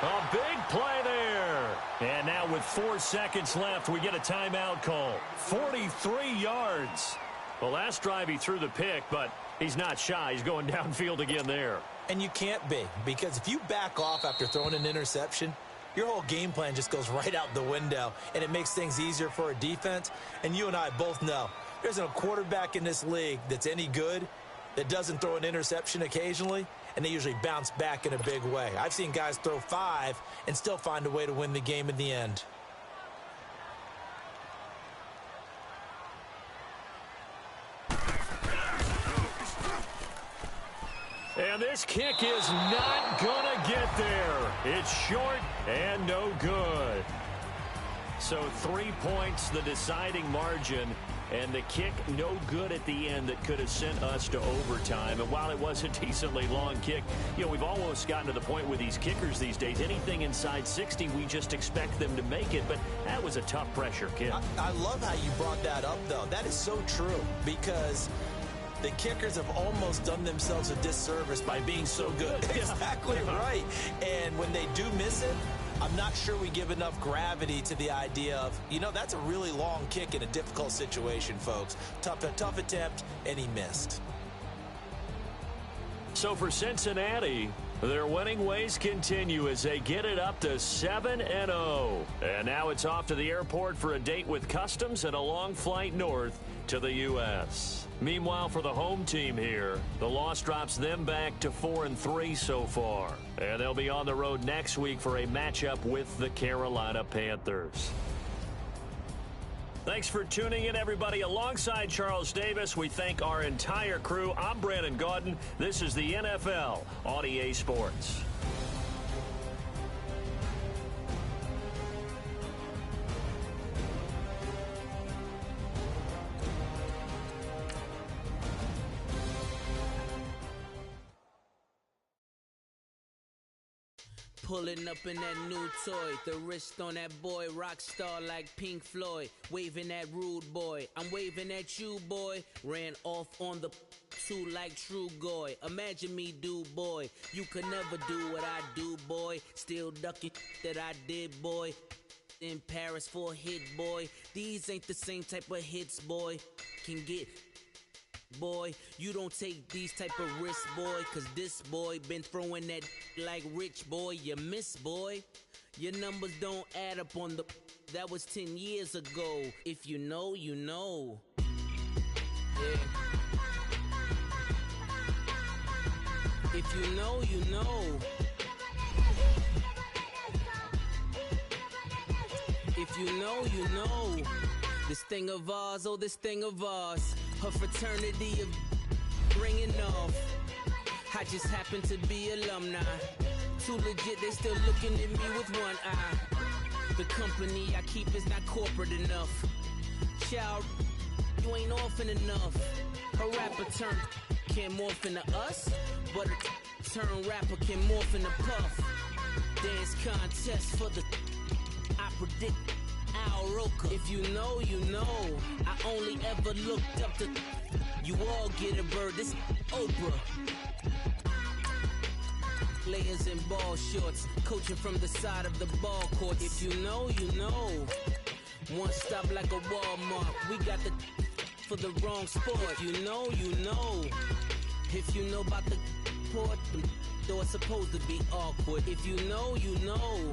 A big play there. And now with 4 seconds left, we get a timeout call. 43 yards. The last drive he threw the pick, but he's not shy. He's going downfield again there. And you can't be, because if you back off after throwing an interception, your whole game plan just goes right out the window, and it makes things easier for a defense. And you and I both know there's no quarterback in this league that's any good that doesn't throw an interception occasionally, and they usually bounce back in a big way. I've seen guys throw 5 and still find a way to win the game in the end. And this kick is not going to get there. It's short and no good. So 3 points, the deciding margin, and the kick no good at the end that could have sent us to overtime. And while it was a decently long kick, you know, we've almost gotten to the point with these kickers these days, anything inside 60, we just expect them to make it. But that was a tough pressure kick. I love how you brought that up, though. That is so true, because the kickers have almost done themselves a disservice by being so good. Exactly right. And when they do miss it, I'm not sure we give enough gravity to the idea of, you know, that's a really long kick in a difficult situation, folks. Tough attempt, and he missed. So for Cincinnati, Their winning ways continue as they get it up to 7-0. And now it's off to the airport for a date with Customs and a long flight north to the U.S. Meanwhile, for the home team here, the loss drops them back to 4-3 so far. And they'll be on the road next week for a matchup with the Carolina Panthers. Thanks for tuning in, everybody. Alongside Charles Davis, we thank our entire crew. I'm Brandon Gaudin. This is the NFL on EA Sports. Pulling up in that new toy, the wrist on that boy, rock star like Pink Floyd, waving at rude boy, I'm waving at you boy, ran off on the two like True Goy, imagine me do boy, you could never do what I do boy, still ducking that I did boy, in Paris for a hit boy, these ain't the same type of hits boy, can get boy, you don't take these type of risks, boy, cause this boy been throwing that like rich boy, you miss, boy. Your numbers don't add up on the, that was 10 years ago. If you know, you know. Yeah. If you know, you know. If you know, you know. This thing of ours, oh, this thing of ours. Her fraternity of ringing off. I just happen to be alumni. Too legit, they still looking at me with one eye. The company I keep is not corporate enough. Child, you ain't orphan enough. A rapper turn can't morph into us, but a turn rapper can morph into Puff. Dance contest for the I predict Al Roker. If you know, you know. I only ever looked up to you all get a bird. This Oprah. Layers in ball shorts, coaching from the side of the ball court. If you know, you know. One stop like a Walmart. We got the for the wrong sport. If you know, you know. If you know about the port, though it's supposed to be awkward. If you know, you know.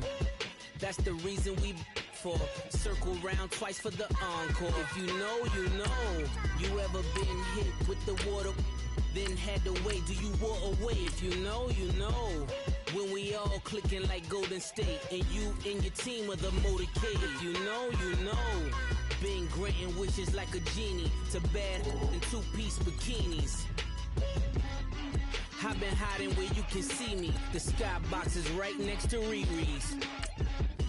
That's the reason we for circle round twice for the encore. If you know, you know. You ever been hit with the water, then had to wait? Do you walk away? If you know, you know. When we all clicking like Golden State, and you and your team are the motorcade. If you know, you know. Been granting wishes like a genie to bad in two-piece bikinis. I've been hiding where you can see me. The skybox is right next to Riri's.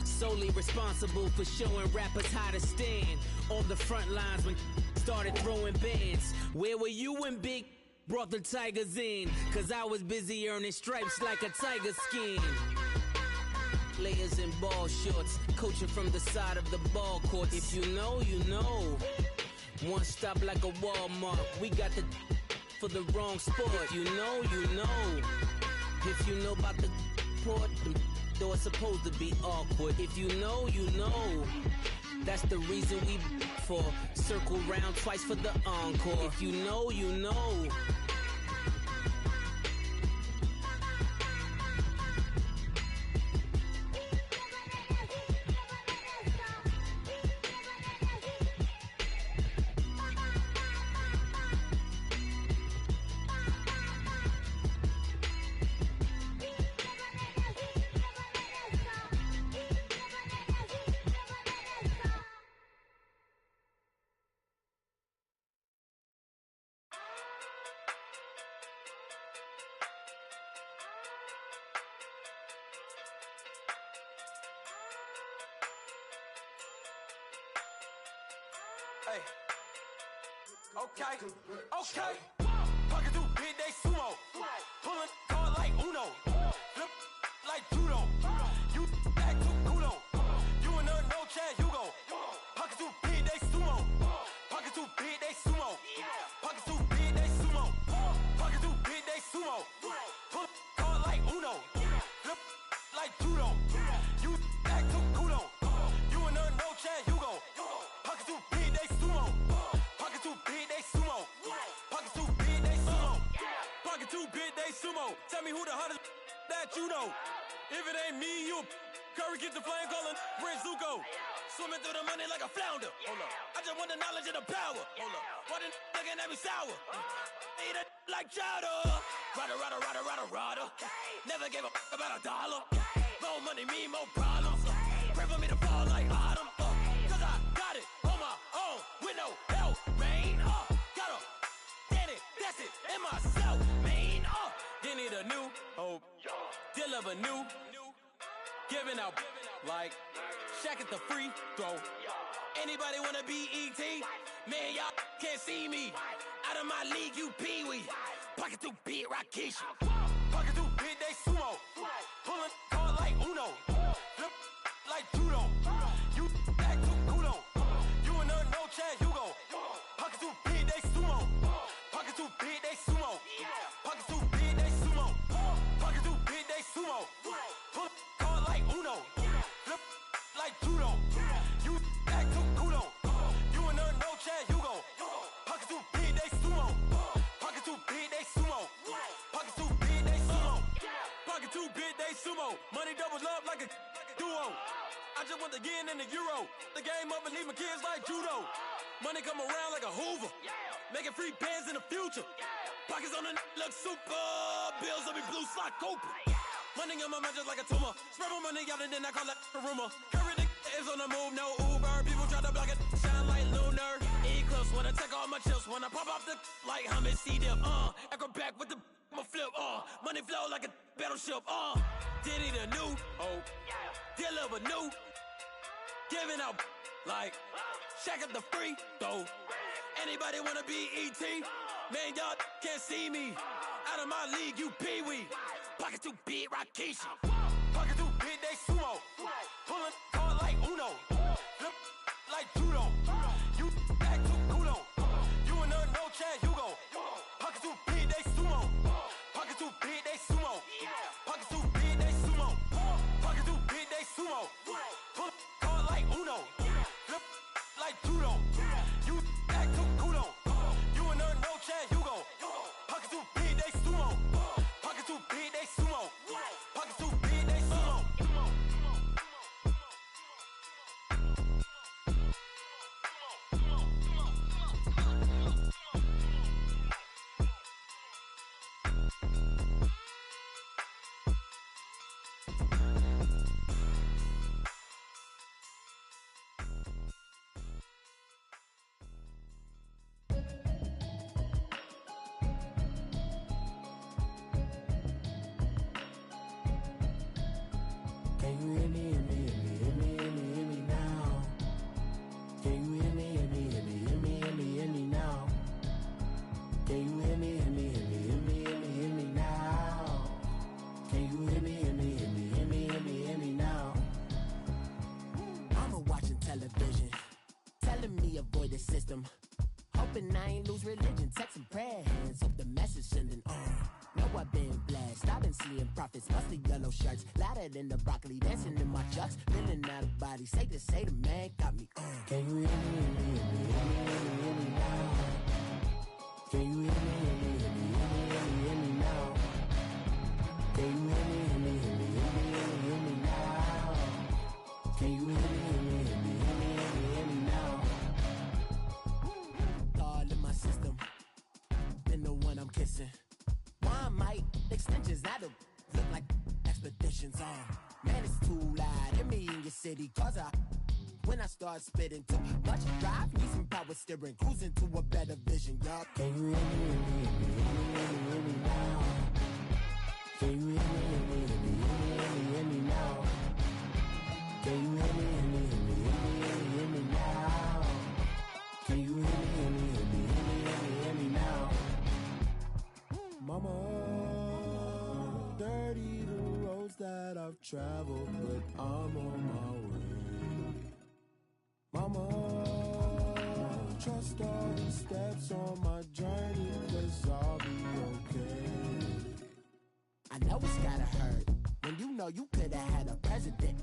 Solely responsible for showing rappers how to stand on the front lines when started throwing bands. Where were you when Big brought the Tigers in? Cause I was busy earning stripes like a tiger skin. Layers in ball shorts, coaching from the side of the ball court. If you know, you know. One stop like a Walmart. We got the for the wrong sport. If you know, you know. If you know about the port, though it's supposed to be awkward. If you know, you know. That's the reason we for circle round twice for the encore. If you know, you know. Hey. Okay. Okay. Pocket through big day sumo. Pulling card like Uno. Flip like judo. You act too kudo. You and no chance you go. Pocket through big day sumo. Pocket through big day sumo. Pocket through big day sumo. Pocket through big day sumo. Pull card like Uno. Flip like judo. You act too kudo. You and no chance you go. Pocket through big day sumo. Pocket too big they sumo. Pocket too big they sumo. Pocket too big they sumo. Tell me who the hottest that you know. If it ain't me, you Curry keep the flame calling Prince Zuko. Swimming through the money like a flounder. Hold up. I just want the knowledge and the power. Hold up. Why the looking at me sour? Eat it like chowder. Rada. Never gave a about $1. More money, me, more problems. Pray for me to fall like autumn. Cause I got it on my own with no help, man. Gotta get it, that's it, in myself, man. You need a new hope, deal of a new, giving out like Shaq at the free throw. Anybody wanna be ET? Man, y'all can't see me. Out of my league, you pee-wee. Pocket too big, Rakish. Pocket too big, they sumo. Pulling card like Uno. Flip like judo. You act too kudo. You and no Chad Hugo. Pocket too big, they sumo. Pocket too big, they sumo. Pocket too big, they sumo. Pocket too big, they sumo. Pull card like Uno. Flip like judo. You act too kudo. You and no Chad Hugo. Pocket too big, they sumo. Pocket too big, they sumo. Pocket too big, they sumo. Pocket too big, they sumo. Money doubles up like a duo. I just want the yen and the euro. The game up and leave my kids like judo. Money come around like a Hoover. Making free bands in the future. Pockets on the look super. Bills on me blue slot Cooper. Money on my mind just like a tumor. Spread my money out and then I call that a rumor. Curry the is on the move, no Uber. People try to block it, shine like lunar. Eclipse when I take all my chips. When I pop off the like hummus C-dip. Echo back with the flip. Money flow like a battleship. Diddy the new hope. Deliver new. Giving out like Shaq at the free throw. Anybody wanna be ET? Man, y'all can't see me. Out of my league, you pee-wee. Pocket too big, Rakishi. Pocket too big, they sumo. Pulling card like Uno. Flip like judo. You act too kudo. You and no Chad Hugo. Pocket too big, they sumo. Pocket too big, they sumo. Pocket too big, they sumo. Pocket too big, they sumo. Pull card like Uno. Flip like judo. You act too kudo. You and no Chad Hugo. Pocket too big, they sumo. Pocket too big, they sumo. Pocket too big, they sumo. Can you hear me, hear me, hear me, hear me, hear me, hear me now? Can you hear me, hear me, hear me, hear me, hear me, hear me now? Can you hear me, hear me, hear me, hear me, hear me, hear me now? Can you hear me, hear me, hear me, hear me, hear me, hear me now? Mama watching television, telling me avoid the system. Hoping I ain't lose religion, texting prayer hands, hope the message sending on. Know I've been blessed, I've been seeing prophets, mostly yellow shirts, louder than the broccoli, dancing in my chucks, feeling out of body, say the man got me on. Can you hear me, hear me, hear me, hear me, hear me, hear me now? Can you hear me, hear me, hear me, hear me, hear me, hear me now? Can you hear me, hear me, hear me, hear me, hear me, hear me now? Can you hear me, hear me, hear me, hear me, hear me, hear me now? All in my system, been the one I'm kissing. Why might extensions that'll look like expeditions on? Man, it's too loud in me in your city, cause when I start spitting too much drive, need some power steering, cruising to a better vision, yup. Can you hear me, hear me, hear me, hear me, hear me, hear me now? Can you hear me, hear me, hear me, hear me, hear me, hear me now? Can you hear me, hear me, hear me, hear me, hear me, hear me now? Can you hear me, hear me, hear me, hear me, hear me, hear me now? Mama, dirty the roads that I've traveled, but I'm on my way. Mama, trust all the steps on my journey, 'cause I'll be okay. I know it's gotta hurt when you know you could've had a president.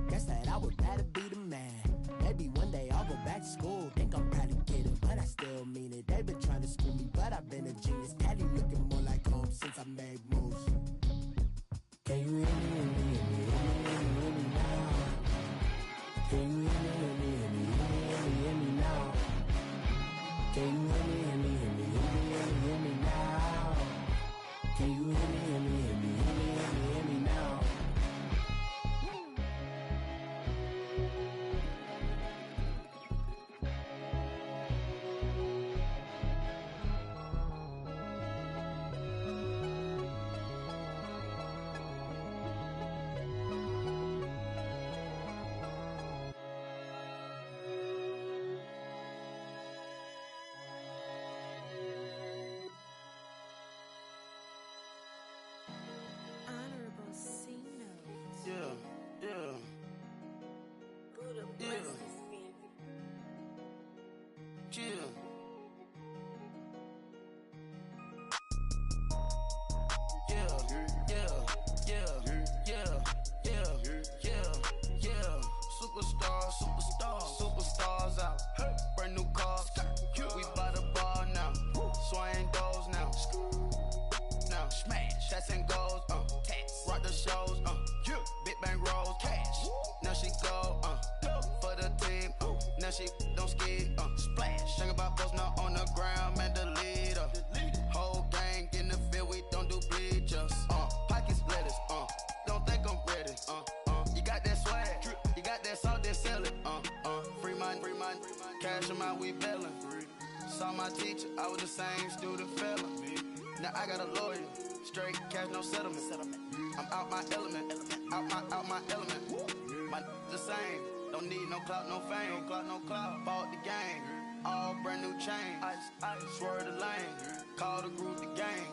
Guess that I would rather be the man. Maybe one day I'll go back to school. Think I'm probably kidding, but I still mean it. They've been trying to screw me, but I've been a genius. Daddy looking more like home since I made moves. she don't skid, splash. Think about posting up on the ground, man, delete her. Whole gang in the field, we don't do bleachers. Pockets lettuce, don't think I'm ready. You got that swag, you got that salt, then sell it. Free mind, cash them out, we bailin'. Saw my teacher, I was the same student fella. Now I got a lawyer, straight cash, no settlement. I'm out my element, out my element. My the same, don't need no clout, no fame. Bought the game, all brand new chain. I swerve the lane, call the group the gang.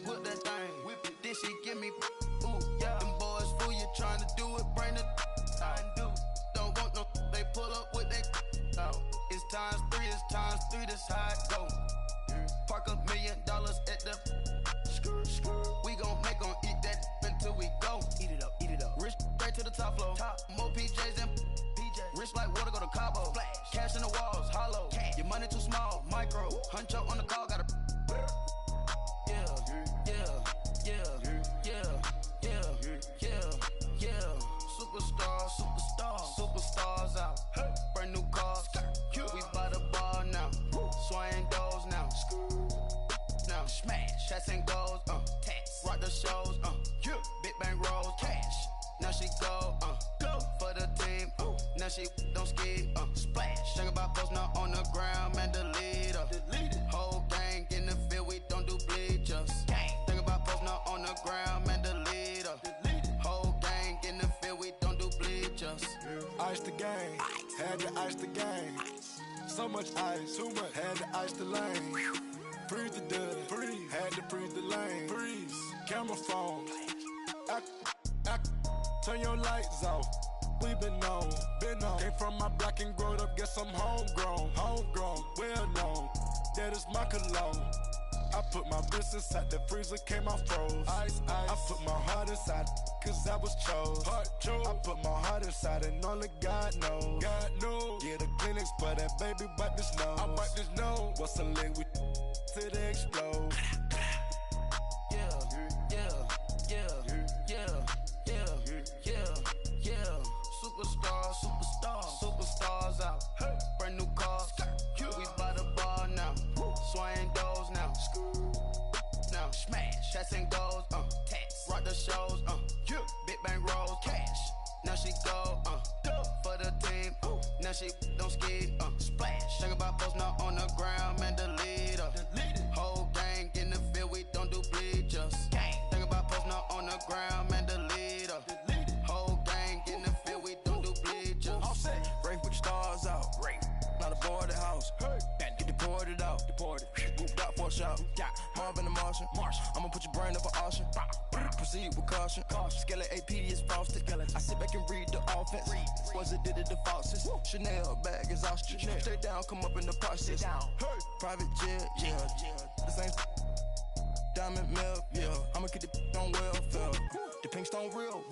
Whip that thing, whip it, this shit give me ooh, yeah. Them boys fool you trying to do it, bring the don't want no, they pull up with they It's times three, this how it go. Park $1 million at the we gon' make 'em eat that until we go. Eat it up. Rich straight to the top floor. More PJs than rich like water, go to Cabo. Flash. Cash in the walls, hollow. Cash. Your money too small, micro. Hunch up on the call, gotta. Superstars out. Brand new cars. We by the bar now. Swaying doors now. Now smash. Chats and goals. Rock the shows. Big bang rolls. Cash. Now she go. For the team. Now she don't skid. Splash. Think about posting up on the ground, man, delete her. Whole gang in the field, we don't do bleachers. Think about posting up on the ground, man, delete her. Whole gang in the field, we don't do bleachers. Ice the game, had to ice the game. So much ice, too much, had to ice the lane. Freeze the dud, had to freeze the lane. Freeze, camera phone. Turn your lights off. We been on. Came from my block and growed up, guess I'm homegrown, well known. That is my cologne. I put my wrist inside the freezer, came out froze. Ice. I put my heart inside, cause I was chose. I put my heart inside and only God knows. Yeah, the clinics for that baby, wipe this nose. I wipe this nose. What's a leg with till they explode? Superstars out. Brand new cars. We by the bar now. Swaying doors now. Now smash. Chats and goals. Rock the shows. Big bang rolls. Cash. Now she go. For the team. Now she don't skid. Splash. Think about posting up on the ground, man, delete her. Whole gang in the field, we don't do bleachers. Think about posting up on the ground, man, delete her. Whole gang in the field, we don't do bleachers. All set. Race with the stars out. Not a boarded house. Get deported out. Moved out for a shot. Marvin the Martian. I'ma put your brain up for auction. Proceed with caution. Skeleton AP is frosted. I sit back and read the offense. Was it did it the faucets? Chanel bag is ostrich. Stay down, come up in the process. Private jet, yeah. The same diamond milk, yeah. I'ma keep the on welfare. The pink stone real.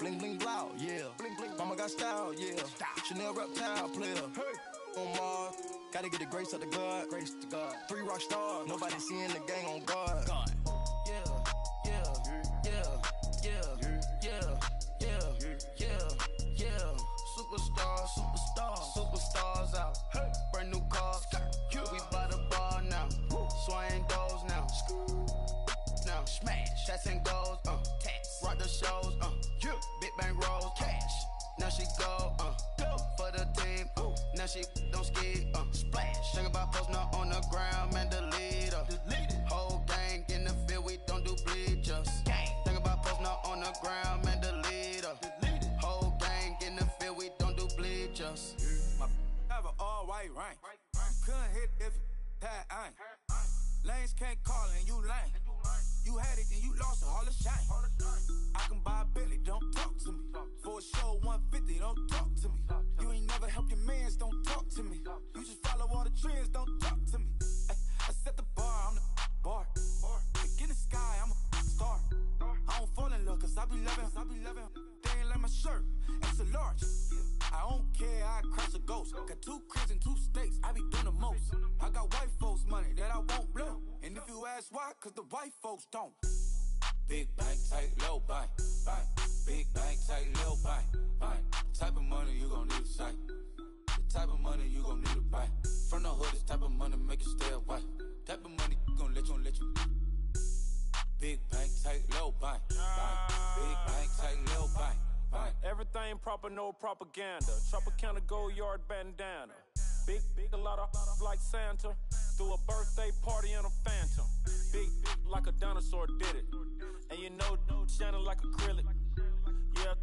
Bling bling loud, yeah. Mama got style, yeah. Chanel reptile player. On Mars, gotta get the grace of the God. 3 rock stars, nobody seeing the gang on guard. Superstars out. Brand new cars. We by the bar now. Swaying doors now. Now smash. Chats and goals. Rock the shows. Big bang rolls. Cash. Now she go. For the team. Now she don't skid. Splash. Think about posting up on the ground, man, delete her. Whole gang in the field, we don't do bleachers. Think about posting up on the ground, man, delete her. Whole gang in the field, we don't do bleachers. My have an all white rank. Couldn't hit if it had ain't. Lanes can't call and you lame. You had it and you lost it, all the shame. I can buy a Billy, don't talk to me. For a show 150, don't talk to me. You ain't never help your mans, don't talk to me. You just follow all the trends, don't talk to me. I set the bar, I'm the bar. Look in the sky, I'm a star. I don't fall in love, cause I be loving. They ain't like my shirt, it's a large. I don't care, I crush a ghost. Got 2 cribs in 2 states, I be doing the most. I got white folks money that I won't blow. And if you ask why, cause the white folks don't. Big bank, tight, low bank. Big bank, tight, low bank. Type of money you gon' need a sight. The type type of money make you stay away. Type of money gon' let you. Big bank, tight, low bank. Big bank, tight, low bank. Everything proper, no propaganda. Tropicana gold yard bandana. Big, a lot of like Santa. Threw a birthday party in a phantom. Big like a dinosaur did it. And you know, shining like acrylic. Yeah,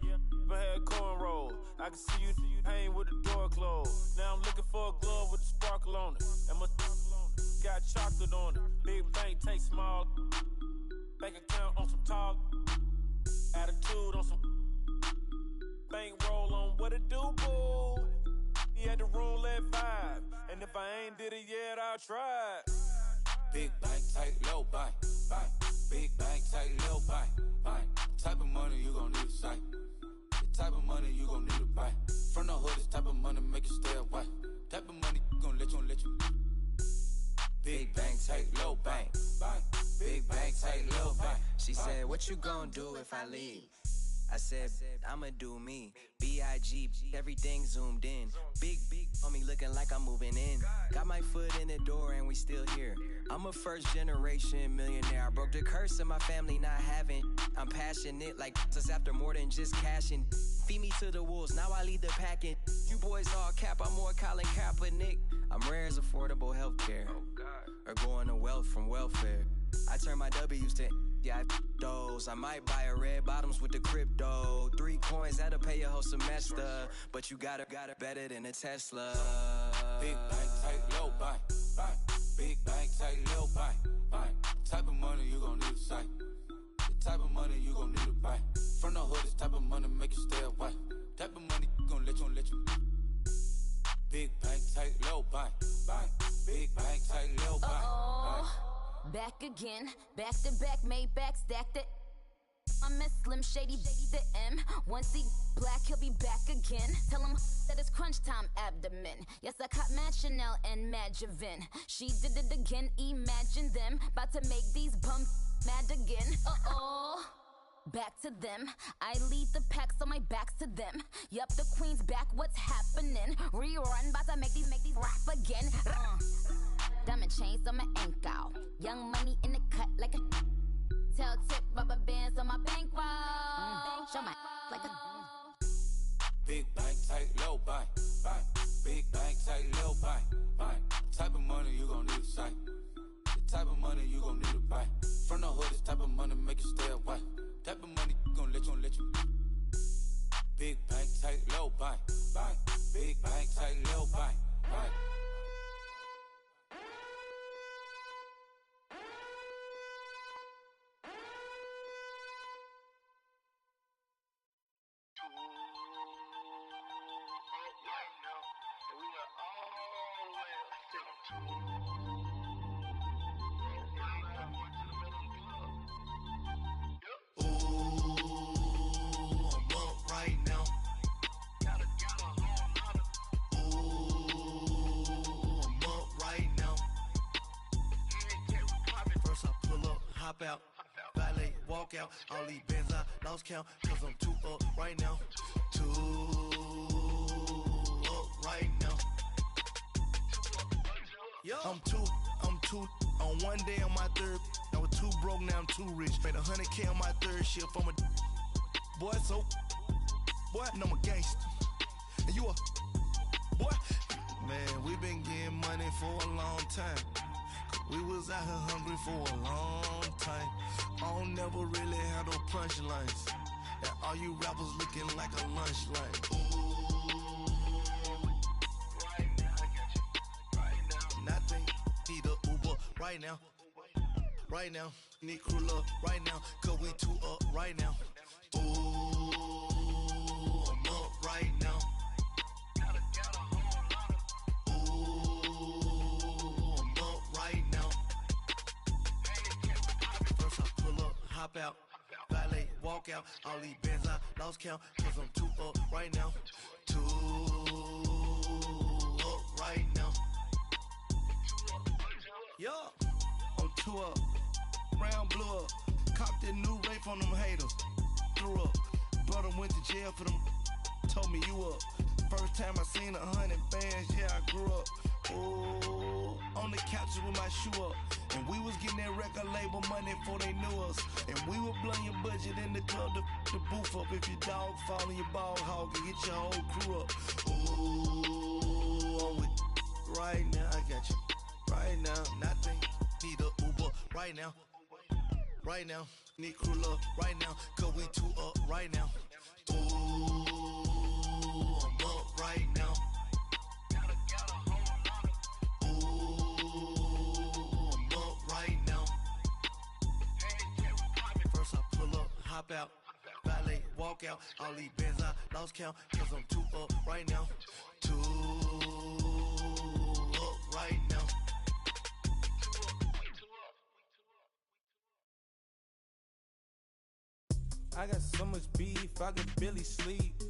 but had cornrow. I can see you hang with the door closed. Now I'm looking for a glove with a sparkle on it. And my got chocolate on it. Big bank, take small. Bank account on some tall. Attitude on some. Bank roll on what it do, boo. He had the roulette vibe. And if I ain't did it yet, I'll try. Big bank, tight, low bank. Big bank, tight, low bank. Type of money you gon' need to sight. The type of money you gon' need to buy. From the hood, this type of money make you stay away. Type of money gon' let you. Big bank, tight, low bank. Big bank, tight, low bank. She said, what you gon' do if I leave? I said, I'ma do me. B.I.G. Everything zoomed in. Big on me looking like I'm moving in. Got my foot in the door and we still here. I'm a first generation millionaire. I broke the curse of my family not having. I'm passionate like us after more than just cashing. Feed me to the wolves, now I lead the packing. You boys all cap, I'm more Colin Kaepernick. I'm rare as affordable healthcare. Or going to wealth from welfare. I turn my W's to those. I might buy a red bottoms with the crypto. 3 coins, that'll pay your whole semester. But you got it better than a Tesla. Big bank, tight, low bank. Big bank, tight, low bank. Type of money you gon' need to sight. The type of money you gon' need to buy. From the hood, this type of money make you stay away. Type of money gon' let you. Big bank, tight, low bank. Big bank, tight, low bank. Back again, back to back, made back, stacked it. I'm a Slim Shady, the M. Once he black, he'll be back again. Tell him that it's crunch time abdomen. Yes, I caught Mad Chanel and Mad Javin. She did it again, imagine them. About to make these bumps mad again. Back to them. I lead the pack, so my back's to them. Yup, the queen's back, what's happening? Rerun, about to make these rap again. Diamond chains on my ankle. Young money in the cut like a tail tip, rubber bands on my bankroll. Show my like a Big bank, tight, low bank. Big bank, tight, low bank. Type of money you gon' need to sight. The type of money you gon' need to buy. From the hood, this type of money make you stay away. Type of money gon' let you. Big bank, tight, low bank. Big bank, tight, low bank. Out, valet, walk out, all these bands I lost count, cause I'm too up right now, too up right now. I'm too, on one day on my third, I was too broke, now I'm too rich, made 100K on my third shift, I'm a boy, so, boy, and I'm a gangster, and you a, boy, man, we been getting money for a long time. We was out here hungry for a long time. I don't never really have no punchlines. And all you rappers looking like a lunch line. Right now, I got you. Right now. Nothing. Need a Uber right now. Right now. Need crew love right now. Cause we too up right now. Ooh, I'm up right now. Hop out, valet, walk out, all these bands I lost count, cause I'm too up right now, too up right now. Yeah, I'm too up, round blew up, copped that new rape on them haters, threw up, brother went to jail for them, told me you up, first time I seen 100 bands, yeah I grew up, Oh, on the couches with my shoe up. And we was getting that record label money before they knew us. And we were blowing your budget in the club to the booth up. If your dog fall in your ball hog and get your whole crew up. Ooh, I'm with right now. I got you right now. Nothing need a Uber right now. Right now, need crew up right now. Cause we two up right now. Ooh, I'm up right now. Hop out, valet, walk out. All these bands I lost count, cause I'm too up right now. Too up right now. I got so much beef, I could barely sleep.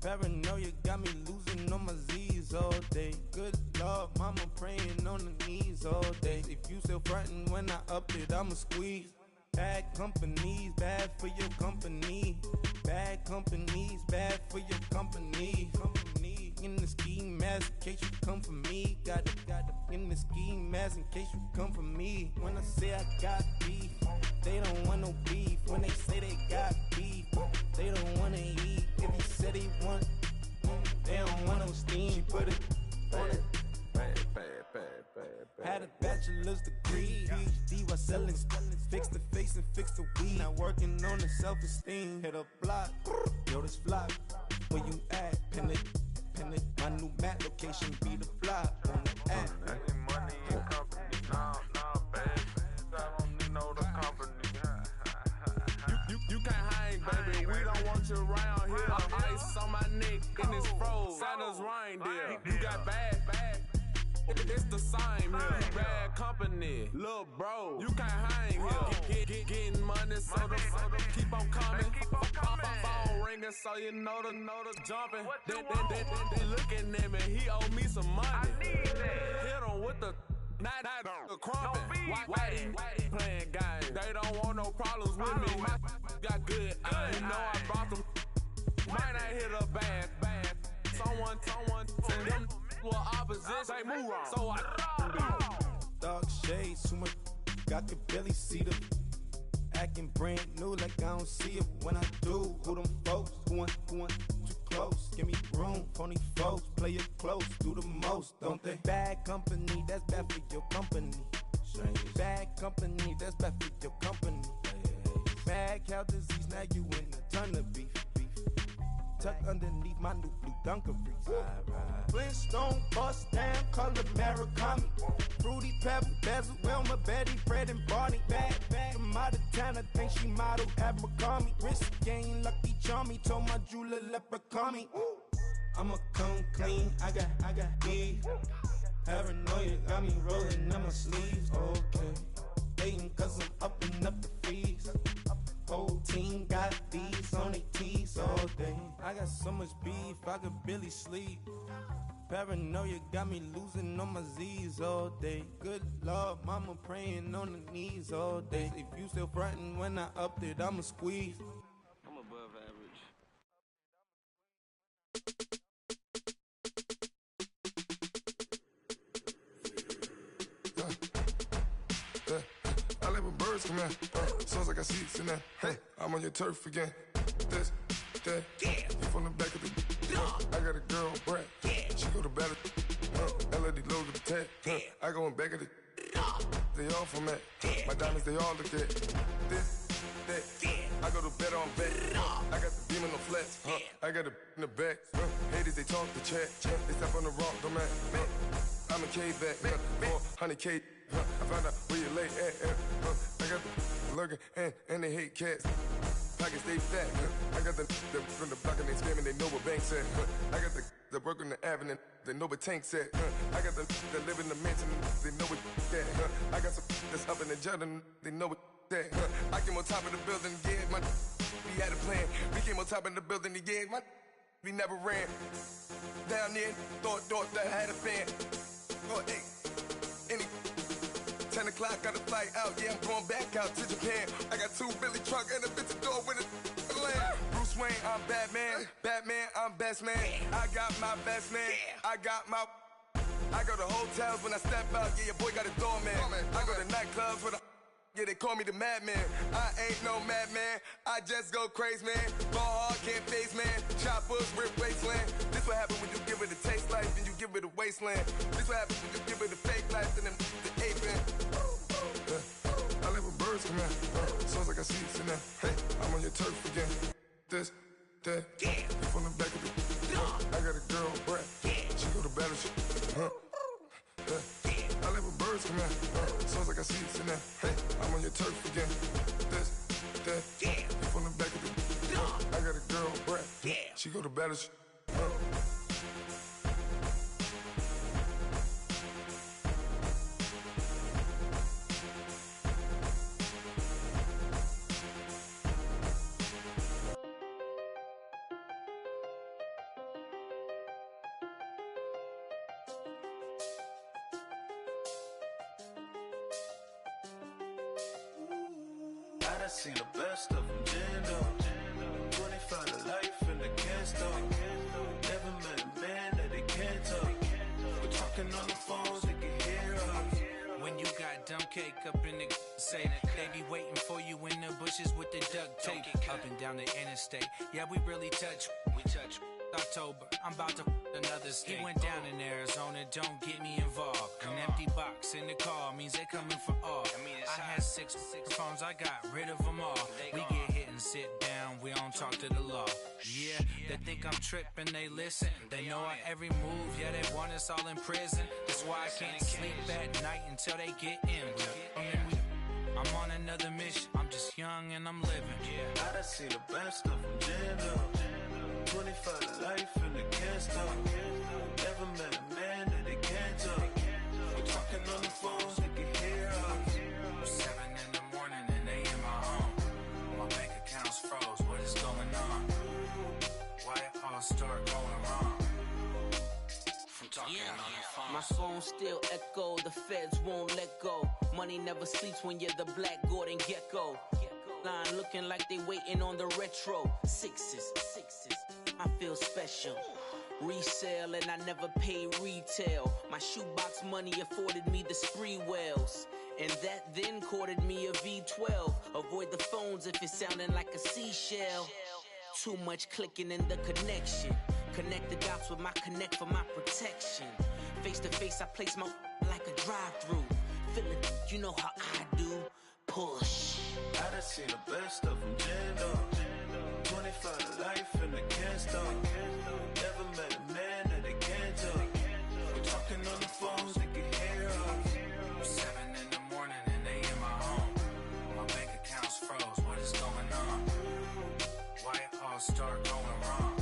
Paranoia got me losing on my Z's all day. Good Lord, mama praying on the knees all day. If you still frontin' when I up it, I'ma squeeze. Bad companies, bad for your company. Bad companies, bad for your company. Company in the ski mask in case you come for me. Got it in the ski mask in case you come for me. When I say I got beef, they don't want no beef. When they say they got beef, they don't wanna eat. If you said they want, they don't want no steam. She put it on it. Had a bachelor's degree, PhD while selling. Fix the face and fix the weed. Now working on the self-esteem. Hit a block, yo this fly. Where you at? Pin it. My new map location be the fly on the app. Money and company, nah, baby. I don't need no the company. You can't hang, baby. We don't want you around here. Ice on my neck in this froze. Santa's reindeer. You got bad. It's the same here. Bad company, little bro. You can't hang here. Getting money, so the keep on coming. Phone ringing, so you know the jumping. They looking at me. He owe me some money. Hit him with the not the crumping. Why they playing games? They don't want no problems with me. My got good. You know I brought them. Might not hit a bad. Someone, and them were opposition. They move wrong. So I Dark shades, too much. I could barely see them. Acting brand new like I don't see it when I do. Who them folks? Going too close. Give me room, phony folks. Play it close, do the most, don't they? Bad company, that's bad for your company. Bad company, that's bad for your company. Bad cow disease, now you in a ton of beef. Tucked underneath my new blue Dunkaroos. Flintstone, bust down, color Murakami. Fruity Pebble, Basil, Wilma, Betty, Fred, and Barney. Bad from out of town, I think she model at McCarmy. Wrist game, lucky charmy, told my jeweler leprechaun me. I'ma come clean, I got beef. Paranoia got me rolling on my sleeves, okay. Dating cause I'm upping up the fees. Whole team got these on their tees all day. I got so much beef, I could barely sleep. Paranoia got me losing on my Z's all day. Good Lord, mama praying on the knees all day. If you still frontin' when I upped it, I'ma squeeze. I'm above average. I let my birds come out. Sounds like I see seats in there. Hey, I'm on your turf again. This, that, you from the back of the. I got a girl, Brad. She go to battle. LED load the tag. I go in back of the. They all from that. My diamonds, they all look at. This, that. I go to bed on bed. I got the beam in the flats. I got it in the back. Haters, they talk the chat. They step on the rock, don't man. I'm a K-back. 400K. I found out where you lay at. I got the lurking and they hate cats. Pockets stay fat. I got the from the block and they scamming, they know what banks at. I got the work on the avenue, they know what tanks at. I got the that live in the mansion, they know what that. I got some that's up in the Jordan, they know what that. I came on top of the building, yeah, my we had a plan. We came on top of the building, yeah, my we never ran. Down there, thought that I had a fan. Oh, hey, any 10 o'clock, got a flight out, yeah, I'm going back out to Japan. I got 2 Billy truck and a bitch door with a land. Bruce Wayne, I'm Batman. Batman, I'm best man. I got my best man. I got my I go to hotels when I step out, yeah, your boy got a doorman. I go to nightclubs with a yeah, they call me the madman. I ain't no madman, I just go crazy, man. Ball hard, can't face, man. Choppers, rip wasteland. This what happens when you give it a taste life and you give it a wasteland. This what happens when you give it a fake life and then the aping. I live with birds come in. Sounds like I see it in there. Hey, I'm on your turf again. This, that, yeah. You from the back of the I got a girl, Brad. Yeah. She go to battleship. I live with birds come in. Sounds like I see it in there. Hey, I'm on your turf again. This, that, yeah. You from the back of the I got a girl, Brad. Yeah. She go to battleship. I done seen the best of them, Jando. 25 to life in the can't never met a man that they can't talk. We're talking on the phones, they can hear us. When you got dumb cake up in the say that they be waiting for you in the bushes with the duct tape up and down the interstate. Yeah, we really touch. We touch. October, I'm about to another state. He went down in Arizona, don't get me involved. An empty box in the car means they coming for all. I had six phones, I got rid of them all. We get hit and sit down, we don't talk to the law. Yeah, they think I'm tripping, they listen. They know our every move, yeah, they want us all in prison. That's why I can't sleep at night until they get in. I'm on another mission, I'm just young and I'm living. I done seen the best of them, Jando. 25 to life in the can't stop. Never met a man that they can't talk. We're talking on the phones, they can hear us. 7 in the morning and they in my home. My bank account's froze, what is going on? Why it all start going wrong? From talking on the phone. My phone still echo, the feds won't let go. Money never sleeps when you're the Black Gordon Gecko. Line looking like they waiting on the retro. Sixes, I feel special. Resale and I never pay retail. My shoebox money afforded me the spree wells. And that then courted me a V12. Avoid the phones if it's sounding like a seashell. Too much clicking in the connection. Connect the dots with my connect for my protection. Face to face I place my like a drive-through. Feel it, you know how I do. Push. I done seen the best of them, Jando. 25 to life in the can't stop. Never met a man that they can't talk. We're talking on the phones, they can hear us. 7 in the morning and they in my home. My bank account's froze, what is going on? Why it all start going wrong?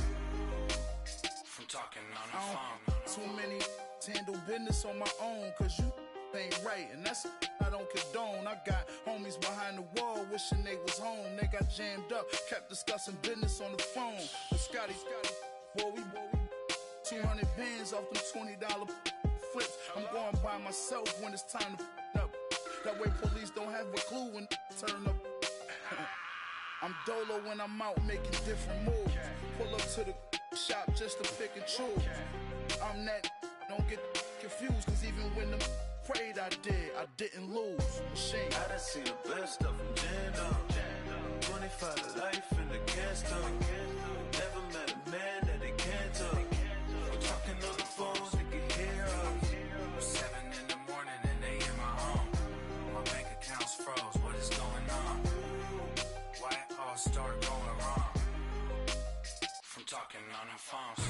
From talking on the phone. Too many handle business on my own, cause you ain't right, and that's I don't condone. I got homies behind the wall wishing they was home. They got jammed up, kept discussing business on the phone. But Scotty, boy, we 200 bands off them $20 flips. I'm going by myself when it's time to up. That way police don't have a clue when turn up. I'm dolo when I'm out making different moves. Pull up to the shop just to pick and choose. I'm that, don't get confused, cause even when the prayed I didn't lose. Machine. I done seen the best of them, Jando. 25 to life in the can't stop. Never met a man that they can't talk. We're talking on the phones, they can hear us. 7 in the morning and they in my home. My bank account's froze, what is going on? Why it all start going wrong? From talking on the phones.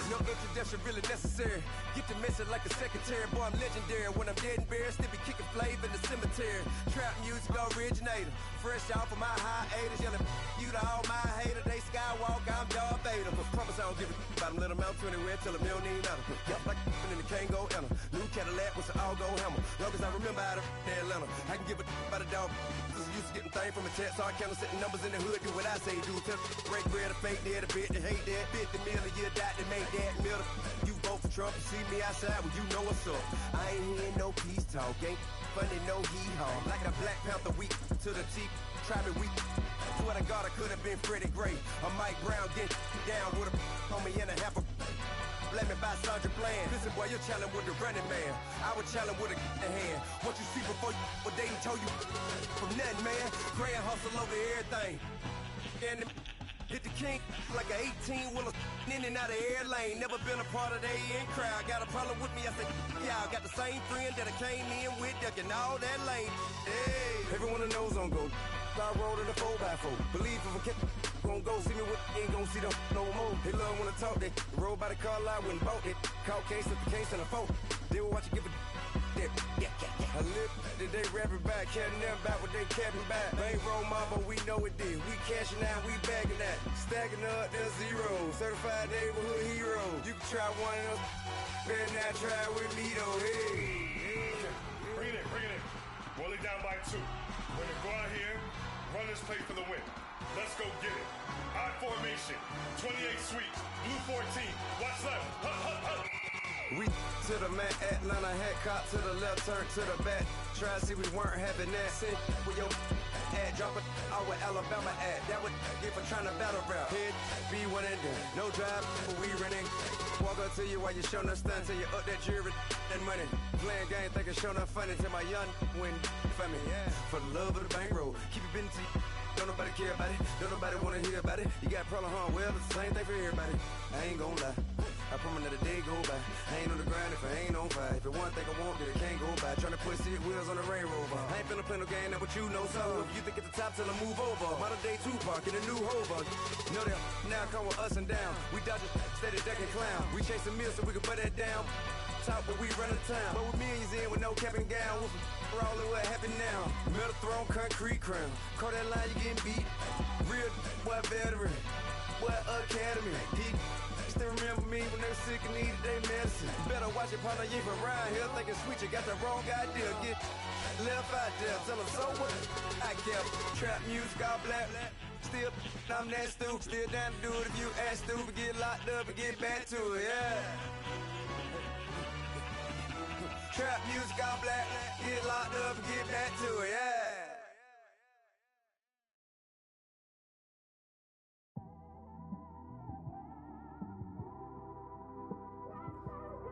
No introduction really necessary. Get to message like a secretary. Boy, I'm legendary. When I'm dead and buried, still be kicking flavor in the cemetery. Trap music originator. Fresh off of my hiatus. Yelling you to all my haters. They skywalk, I'm Darth Vader. Promise I don't give a about them, let them out. up to anywhere till a meal need matter. Yup, like in the Kango enter. New Cadillac with an all-go hammer. Long as I remember how to Atlanta. I can give a about a dog. Used to getting things from a text, so I count setting numbers in the hood. Do what I say, do. Tell break bread, a fake dead, a bit, they hate that. 50 million a year, dot, they make that middle. You vote for Trump, you see me outside, well, you know what's up. I ain't hearing no peace talk, ain't funny, no hee-haw. Like a Black Panther week to the teeth, try me weak. Swear to God, I could have been Freddie Gray. Or Mike Brown get down with a on me in a half a. Let me buy Sandra Bland. Listen, boy, you're challenging with the running man. I would challenge with a hand. What you see before you, what they told you from nothing, man. Grand hustle over everything. And hit the king like an 18-wheeler in and out of air lane. Never been a part of the in crowd. Got a problem with me, I said, y'all. Got the same friend that I came in with, ducking all that lane. Hey, everyone that knows on go. I rolled in a 4x4. Believe if a kid gon' go see me with ain't gon' see them no more. They love when I talk, they roll by the car line when bought it. Caught case at the case and a phone. They will watch you give a that. I live that they rapping back, carrying them back what they capping back. Bankroll mama, we know it did. We cashing out, we bagging that. Stacking up, there's zero. Certified neighborhood hero. You can try one of them, better not try with me though. Hey. Bring it in. Roll it down by 2. We're gonna go out here, run this play for the win. Let's go get it. I formation, 28 sweeps, blue 14. Watch left. We to the man, Atlanta head cop to the left, turn to the back. Try to see we weren't having that. Sit with your ad, drop it out with Alabama ad. That would get for trying to battle rap. Head, be one and done. No drive, but we running. Walk up to you while you showing us stun till you up that jewelry and money. Playing game, thinking showing up funny till my young win for me. Yeah. For the love of the bankroll, keep it busy. Don't nobody care about it. Don't nobody wanna hear about it. You got a problem, huh? Well, it's the same thing for everybody. I ain't gon' lie. I promise that a day go by. I ain't on the grind if I ain't on fire. If it one thing I want, then it can't go by. Tryna put seat wheels on the Range Rover. I ain't finna play no game, that what you know. So if you think at the top, tell them move over. Modern day Tupac in a new Hova. Know that now come with us and down. We dodge a steady deck and clown. We chase a meal so we can put that down. Top, but we run the town. But with millions in with no cap and gown. We're all in what happened now. Metal throne, concrete crown. Call that line, you getting beat. Real, what veteran. What academy. Still remember me when they were sick and needed their medicine. Better watch it, partner, you from around here thinking sweet, you got the wrong idea. Get left out there, tell them so what? I kept trap music, all black. Still, I'm that stupid. Still down to do it if you act stupid. Get locked up and get back to it, yeah. Trap music, all black. Get locked up and get back to it, yeah.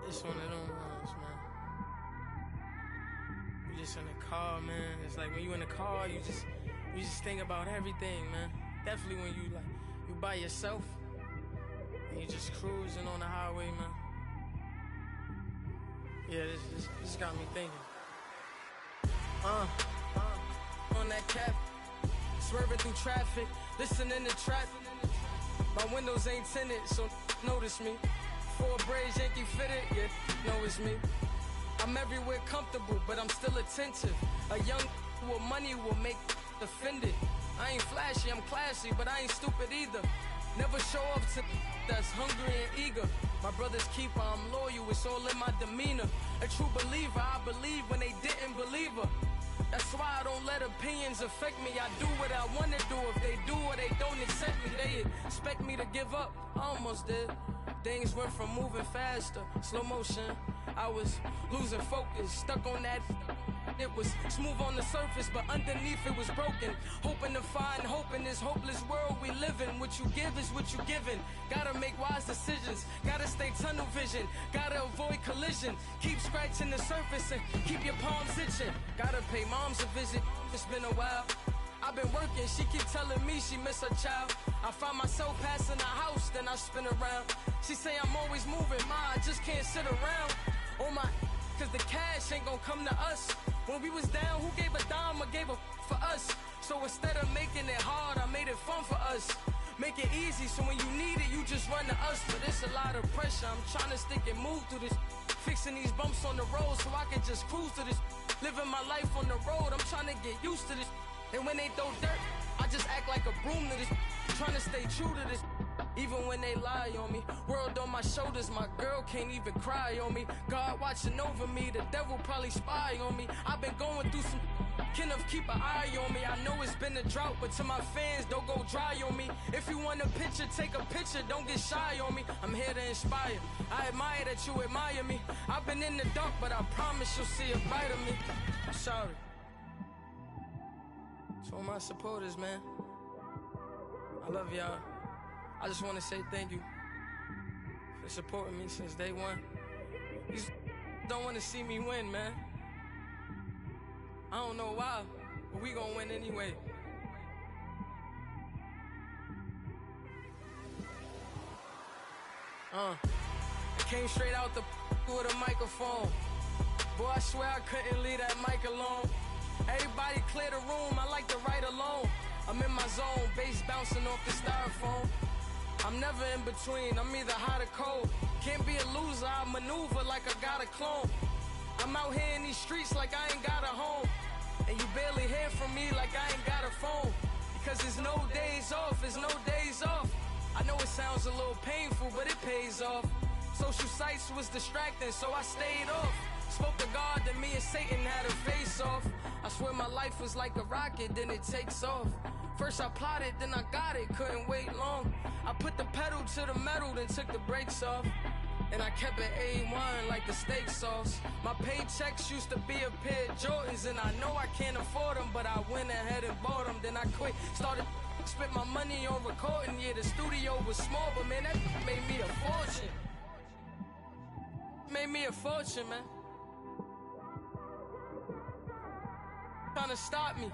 It's one of them ones, man. You just in the car, man. It's like when you in the car, you just think about everything, man. Definitely when you by yourself and you just cruising on the highway, man. Yeah, this got me thinking. On that cap, swerving through traffic, listening to trap. My windows ain't tinted, so notice me. 4 braids, Yankee fitted, yeah, know it's me. I'm everywhere comfortable, but I'm still attentive. A young with money will make offended. I ain't flashy, I'm classy, but I ain't stupid either. Never show off to that's hungry and eager. My brother's keeper, I'm loyal, it's all in my demeanor. A true believer, I believe when they didn't believe her. That's why I don't let opinions affect me. I do what I wanna do. If they do or they don't accept me, they expect me to give up. I almost did. Things went from moving faster, slow motion. I was losing focus, stuck on that. It was smooth on the surface, but underneath it was broken. Hoping to find hope in this hopeless world we live in. What you give is what you given. Gotta make wise decisions. Gotta stay tunnel vision. Gotta avoid collision. Keep scratching the surface and keep your palms itching. Gotta pay moms a visit. It's been a while. I've been working, she keep telling me she miss her child. I find myself passing the house, then I spin around. She say I'm always moving, ma, I just can't sit around. Oh my, cause the cash ain't gonna come to us. When we was down, who gave a dime or gave a for us? So instead of making it hard, I made it fun for us. Make it easy, so when you need it, you just run to us. But it's a lot of pressure, I'm trying to stick and move through this. Fixing these bumps on the road so I can just cruise to this. Living my life on the road, I'm trying to get used to this. And when they throw dirt, I just act like a broom to this. Trying to stay true to this. even when they lie on me. World on my shoulders, my girl can't even cry on me. God watching over me, the devil probably spy on me. I've been going through some Kenneth, keep an eye on me. I know it's been a drought, but to my fans, don't go dry on me. If you want a picture, take a picture, don't get shy on me. I'm here to inspire. I admire that you admire me. I've been in the dark, but I promise you'll see a bright of me. I'm sorry. To all my supporters, man, I love y'all. I just want to say thank you for supporting me since day one. You don't want to see me win, man. I don't know why, but we gonna win anyway. I came straight out the with a microphone. Boy, I swear I couldn't leave that mic alone. Everybody clear the room, I like to write alone. I'm in my zone, bass bouncing off the styrofoam. I'm never in between, I'm either hot or cold. Can't be a loser, I maneuver like I got a clone. I'm out here in these streets like I ain't got a home. And you barely hear from me like I ain't got a phone. Because there's no days off, there's no days off. I know it sounds a little painful, but it pays off. Social sites was distracting, so I stayed off. Spoke to God that me and Satan had a face off. I swear my life was like a rocket, then it takes off. First I plotted, then I got it, couldn't wait long. I put the pedal to the metal, then took the brakes off. And I kept it A1 like the steak sauce. My paychecks used to be a pair of Jordans, and I know I can't afford them, but I went ahead and bought them. Then I quit, started spent my money on recording. Yeah, the studio was small, but man, that made me a fortune. Made me a fortune, man. Trying to stop me.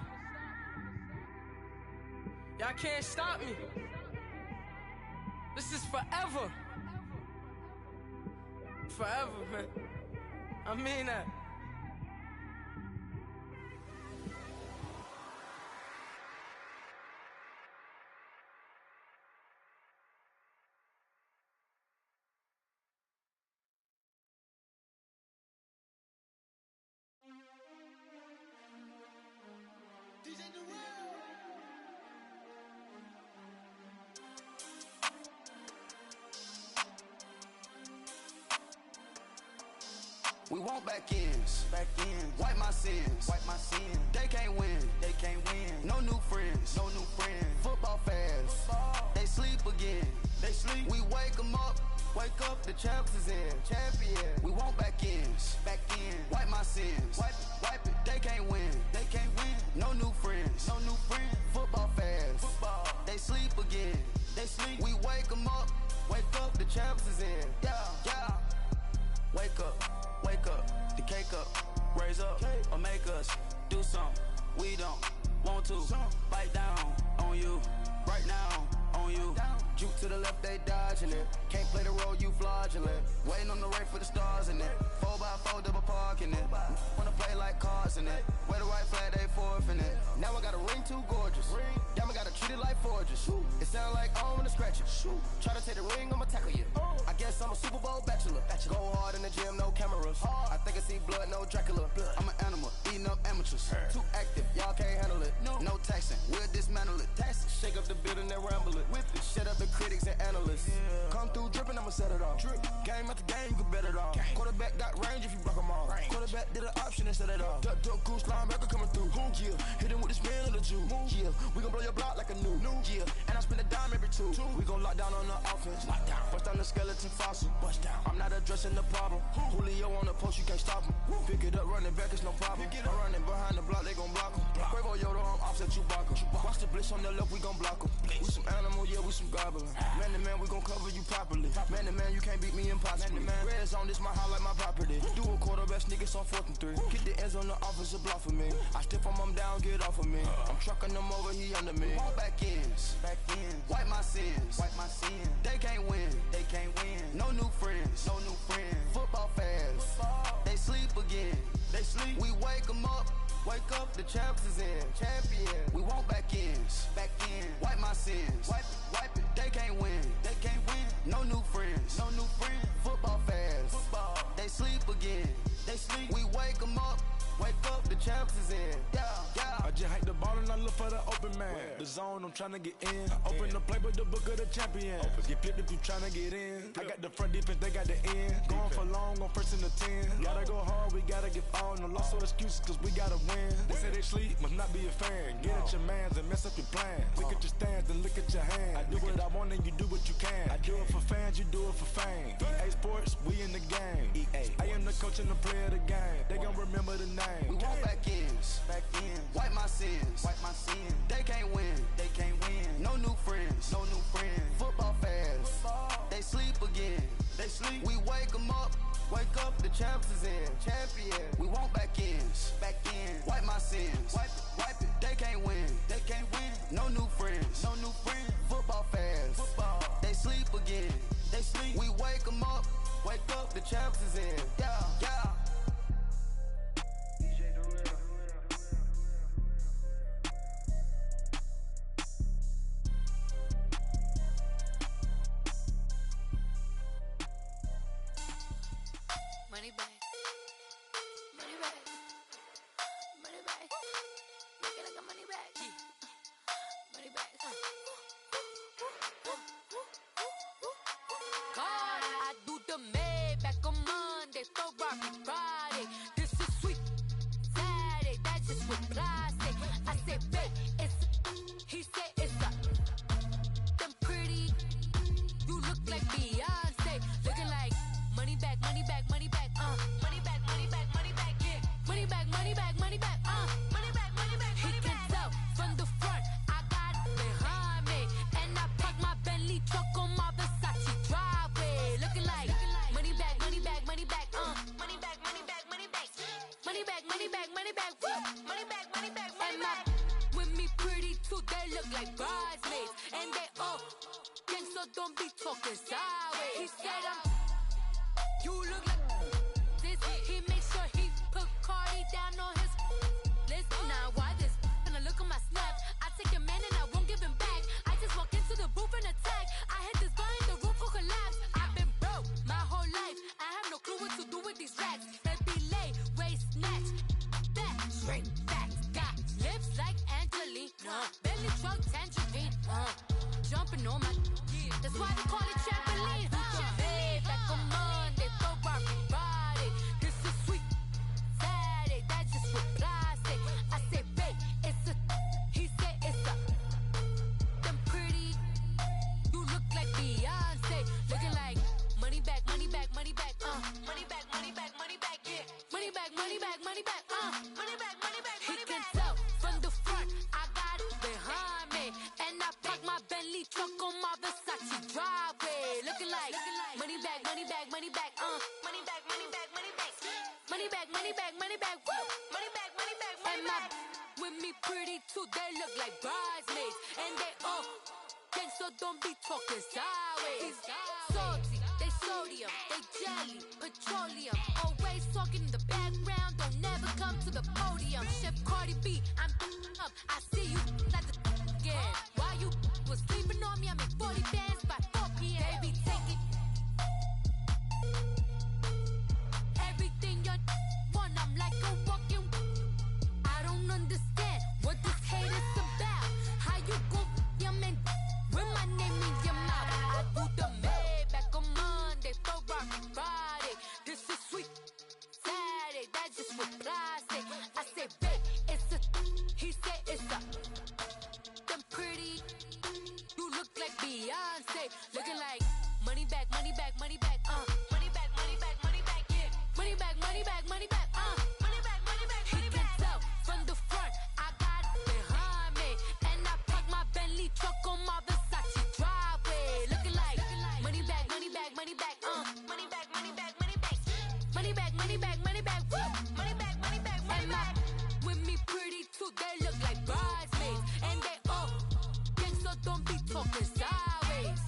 Y'all can't stop me. This is forever. Forever, man. I mean that. We want back ends, wipe my sins, They can't win, No new friends, Football fans, They sleep again, We wake 'em up, the champs is in, We want back ends, wipe my sins, wipe it. They can't win, No new friends, Football fans, They sleep again, We wake 'em up, the champs is in, yeah. Wake up, the cake up, raise up, or make us do something we don't want to. Bite down on you, right now on you. Juke to the left, they dodging it. Can't play the role, you fraudulent. Waiting on the right for the stars in it. 4x4 double parking it. Wanna play like cars in it. Wear the white flag, they forfeiting it. Now I got a ring too gorgeous. Diamond gotta treat it like forges. It sound like I wanna scratch it. Try to take the ring, I'ma tackle you. I guess I'm a Super Bowl bachelor. Go hard in the gym, no cameras. I think I see blood, no Dracula. I'm an animal, eating up amateurs. Too active, y'all can't handle it. No taxing, we'll dismantle it. Shake up the building and ramble it. Whip it, shut up the critics and analysts. Come through dripping, I'ma set it off. Game after game, you can bet it off. Quarterback got range if you block 'em off. Quarterback did an option and set it off. Duck goose linebacker coming through. Yeah, hit him with the spin of the Jew. Yeah, we gon' blow your block like a new. Yeah, and I spend a dime every two. We gon' lock down on the offense. Bust down the skeleton fossil. I'm not addressing the problem. Julio on the post, you can't stop him. Pick it up, running back, it's no problem. I'm running behind the block, they gon' block him. Quavo Yoda, I'm offset Chewbacca. Watch the blitz on the left, we gon' block him. We some animal, yeah, we some goblin. Man to man, we gon' cover you properly. Man to man, you can't beat me impossibly. Red zone, this my highlight, my property. Do a quarterback sneakers on 4th and 3. Get the ends on the offensive block for me. I stiff him down, get off of me. I'm trucking them over, he under me. Want back ends, wipe my sins, They can't win, No new friends, Football fans, They sleep again, We wake 'em up, the champs is in, We want back ends, wipe my sins, wipe it. They can't win, No new friends, Football fans, They sleep again, We wake 'em up, the champs is in, yeah. I just hate the ball and I look for the open man. The zone, I'm tryna get in. Open the playbook, the book of the champion. Get flipped if you tryna get in. I got the front defense, they got the end. Going for long, on first and the 10. Gotta go hard, we gotta get all. No loss or excuses, cause we gotta win. They say they sleep, must not be a fan. Get at your mans and mess up your plan. Look at your stands and look at your hands. I do what I want and you do what you can. I do it for fans, you do it for fame. EA Sports, we in the game. EA. I am the coach and the player of the game. They gon' remember the name. We want back ends. Wipe my sins. They can't win. No new friends. Football fans. They sleep again. We wake them up. Wake up, the champs is in. Champion. We want back ends. Wipe my sins. Wipe it. They can't win. No new friends. Football fans. They sleep again. We wake them up. Wake up, the champs is in. Yeah. Money back. Make it like a money back. Money back. God, I do the Maybach on Monday, Ferrari Friday. This is sweet Saturday, that's just with plastic. I say, babe, it's he said it's a them pretty. You look like Beyonce, looking like money back, money back, money back, money back, money back, money back, yeah. Money back, money back, money back, money back, money back. He can tell from the front, I got it behind me, and I park my Bentley truck on my Versace driveway, looking like money back, money back, money back, money back, money back, money back, money back, money back, money back, money back, money back, money back. With me pretty too, they look like bridesmaids, and they all gang, so don't be talking sideways. He said you look like this. He makes sure he put Cardi down on his list. Now why this? Gonna look at my snap. I take a man and I won't give him back. I just walk into the booth and attack. I hit this guy in the roof will collapse. I've been broke my whole life. I have no clue what to do with these racks. That be lay, waist snatch, back straight back. Got lips like Angelina, belly truck tangerine. Jumping on my, that's why they call it trampoline. Back on Monday, Ferrari Friday. This is sweet Saturday, that's just with plastic. I say, babe, it's a, he said it's a, them pretty. You look like Beyonce, looking like money back, money back, money back, money back, money back, money back, yeah. Money back, money back, money back, money back, money back, money back. He can tell from the front, I got it behind me, and I park my Bentley truck on my Versace driveway, looking like money back, money back, money back, money back, money back, money back, money back, money back, money back, money back, money back, money back. With me pretty too, they look like bridesmaids, and they all gang, so don't be talking sideways. Salty, they sodium, they jelly, petroleum. Always talking in the background, don't never come to the podium. Chef Cardi B, I'm up. I see you at the again. Why you was sleeping on me? I make 40 bands by 4 p.m. Baby, take it. Everything you want, I'm like a walking. I don't understand what this hate is about. How you go your man with my name in your mouth? I do the Maybach on Monday, Ferrari Friday. This is sweet Saturday, that's just with plastic. I say, babe, it's a, he said it's a, them pretty. You look like Beyonce, looking like money back, money back, money back, money back, money back, money back, yeah. Money back, money back, money back, money back, money back, money back. He can tell from the front, I got it behind me, and I park my Bentley truck on my Versace driveway, looking like money back, money back, money back, money back, money back, money back, money back, money back, money back, money back, money back, money back. With me pretty too, they look like bridesmaids, and they all gang, so don't be talking sideways.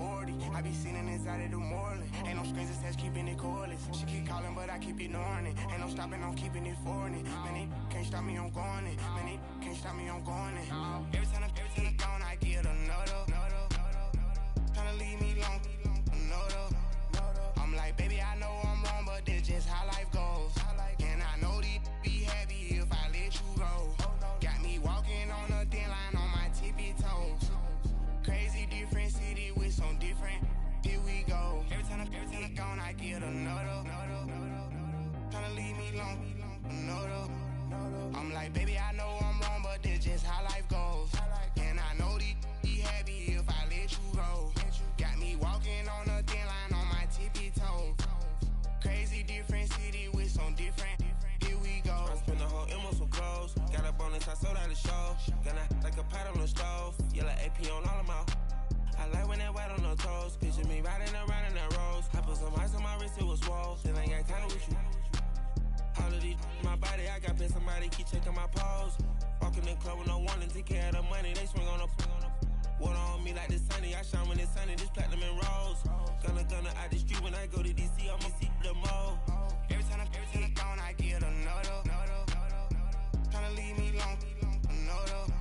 40. I be sitting inside of the Moreland. Ain't no strings attached, keeping it cordless. She keep calling, but I keep ignoring it. Ain't no stopping, I'm keeping it foreign. Man, they can't stop me, I'm going it. Man, they can't stop me, I'm going it. Every time I gone, I get another. Tryna leave me alone, another. I'm like, baby, I know I'm wrong, but that's just how life goes. And I know these be happy if I let you go. Got me walking on a thin line on my tippy toes. Crazy different city with some different. Here we go. Every time I gone, I get another. Tryna leave me alone, another. I'm like, baby, I know I'm wrong, but that's just how life goes. And I know these be happy if I let you go. Got me walking on a thin line on my tippy toes. Crazy different city with some different. Here we go. I spent the whole M on some clothes. Got up on this, I sold out the show. Gonna like a pot on the stove. Yellow AP on all of my. I like when that white on the toes. Picture me riding around in that rose. I put some ice on my wrist, it was swole. Still ain't got time with you. All of these my body, I got paid somebody keep checking my pose. Walking in the club with no warning, take care of the money. They swing on the water on me like the sunny. I shine when it's sunny, this platinum and rose. Gonna out the street when I go to DC, I'ma see the mall. Every time I gone, I get another. Tryna leave me alone, another.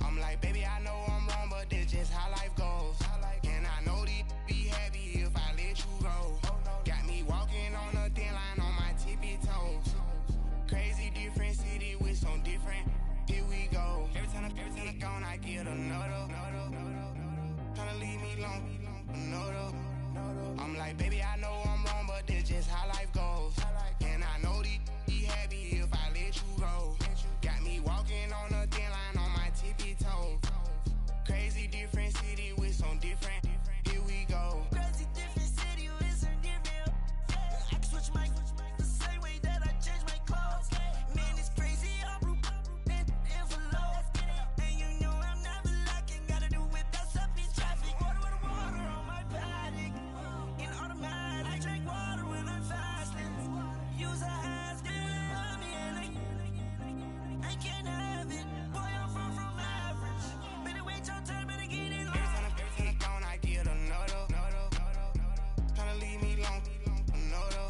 I'm like, baby, I know I'm wrong, but that's just how life goes. And I know these be happy if I let you go. Got me walking on a thin line on my tippy toes. Crazy different city with some different. Here we go. Every time I gone, I get another. Tryna leave me alone, another. I'm like, baby, I know I'm wrong, but that's just how life goes. And I know these be happy if I let you go. Got me walking on a thin line on my tippy toes. Crazy different city with some different. Here we go. Crazy different city with some different. I can switch my the same way that I change my clothes. Man, it's crazy. I'm blue envelope. And you know I'm never lacking. Gotta do it, that's up in traffic. Water on my paddock. In automatic. I drink water when I'm fasting. Use a ass, get me and I can't have it. Boy, I'm far from average. Better wait your turn, better get in line. Every time I gone, I get another. Tryna leave me alone, another.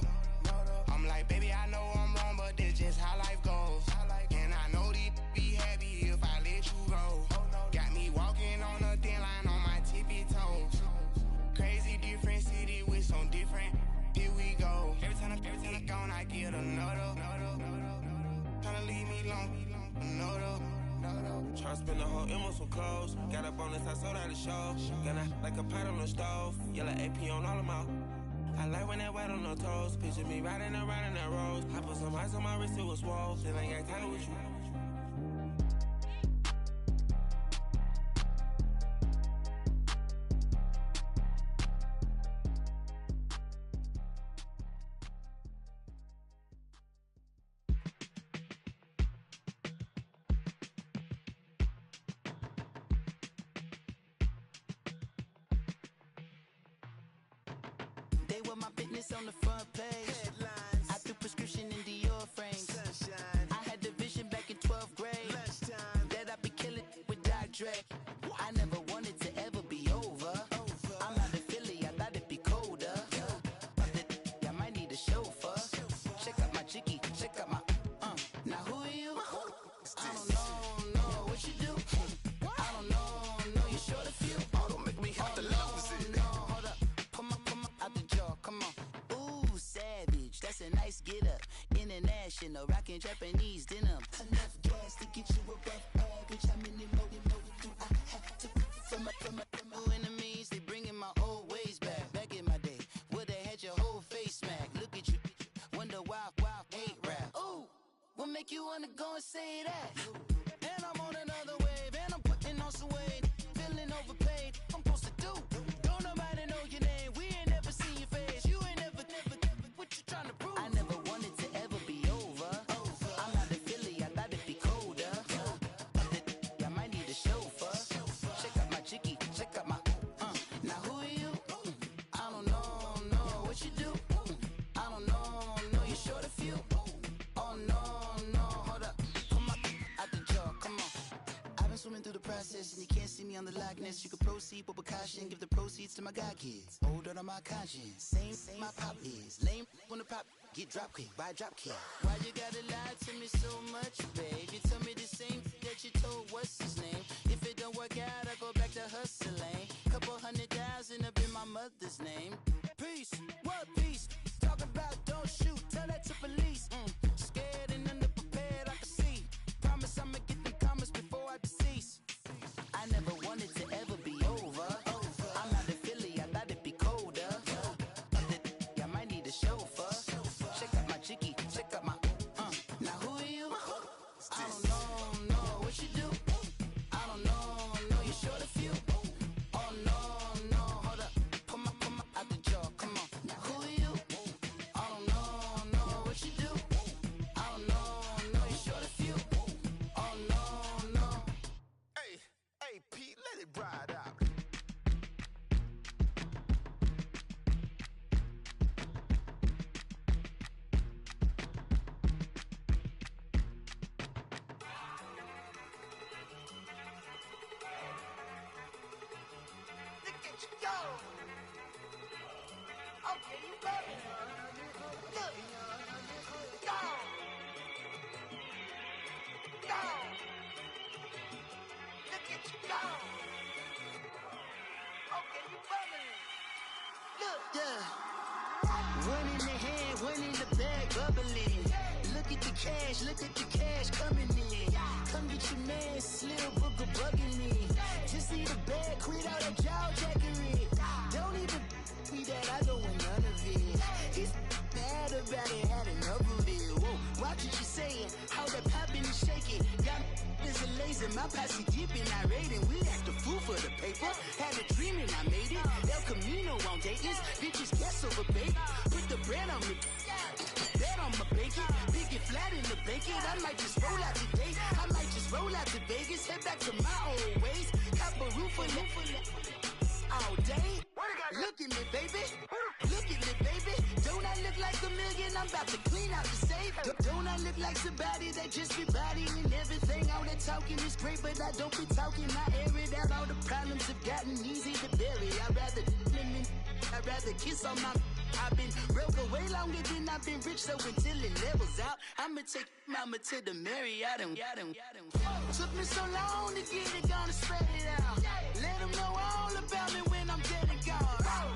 I'm like, baby, I know I'm wrong, but that's just how life goes. And I know these be happy if I let you go. Got me walking on a thin line on my tippy toes. Crazy different city with some different. Here we go. Every time I gone, I get another. Tryna leave me alone, another. Tryna spend the whole M on some clothes. Got up on this, I sold out the show. Gonna like a pot on the stove. Yellow AP on all of my. I like when that white on the toes. Picture me riding around in that rose. I put some ice on my wrist, it was swole. Still ain't got time with you. They were my business on the front page. Headlines. I threw prescription in Dior frames. Sunshine. I had the vision back in 12th grade. Lunchtime. That I'd be killing with Doc Dre. I never wanted to ever be over. I'm out of Philly, I thought it'd be colder. I might need a chauffeur. Check out my chicky, check out my Now who are you? I don't know what you do. I don't know you short a few. Oh, don't make me have to lose it. No, hold up. Come on, out the jaw, come on. Ooh, savage, that's a nice get up. International, rockin' Japanese denim. Enough gas to get you above average. How many more do I have to from my enemies? They bringing my old ways back. Back in my day, would've had your whole face smacked. Look at you, wonder why hate rap. Ooh, what make you wanna go and say that? And I'm on another wave, and I'm putting on some weight. Feeling overpaid, I'm supposed to do. Don't nobody know your name, we ain't never seen your face. You ain't never, what you trying to prove? I never wanted to ever be over. I'm out of Philly, I thought it'd be colder. I might need a chauffeur. Check out my chicky, check out my Now who are you? I don't know what you do. I don't know you short a few. Oh no, hold up. Come out the through the process, and you can't see me on the Loch Ness. You can proceed with caution, give the proceeds to my god kids. Hold on my conscience, same my pop is. Lame when the pop get drop kick by drop kick. Why you gotta lie to me so much, babe? You tell me the same that you told what's his name. If it don't work out, I go back to hustling. Couple 100,000 up in my mother's name. Peace, what peace? Talk about don't shoot, tell that to police. Scared and underprepared, I can see. Promise I'ma get them comments before I decease. I never wanted to ever be over. I'm not a Philly, I thought it'd be colder. I might need a chauffeur. Check out my jiggy, check out my now who are you? I don't know what you do. I don't know you short a few. Oh no, hold up. Pull my out the jaw, come on. Now who are you? I don't know what you do. I don't know you short a few. Oh no. Hey, Pete, let it ride out. Look at you go. Okay, you better. Look. Go. Go. Look at you go. Okay, you bubbling. Look. Yeah. One in the hand, one in the bag, bubbling. Look at the cash coming in. Come get your man, Slim Booker bugging me. Just see the bag, quit all that jaw jackery. Don't even me that I don't want none of it. He's mad about it, had enough of it. Whoa, watch what you saying, how that poppin' and shaking. Got is a laser, my posse deep and irate, and we act a fool for the paper. Had a dream and I made it. El Camino on Dayton's, bitches guess over bait. Put the bread on me, bet on my bacon. Big it flat in the bacon. I might just roll out today. I might just roll out to Vegas, head back to my old ways. Cop a roof for all day. Look at me, baby. Look at me, baby. Don't I look like a million? I'm about to clean out the safe. Don't I look like somebody that just be bodying everything? All that talking is great, but I don't be talking. I air it out. All the problems have gotten easy to bury. I'd rather kiss on my. I've been broke way longer than I've been rich, so until it levels out, I'ma take mama to the Marriott and took me so long to get it, gonna spread it out. Let them know all about me when I'm dead and gone.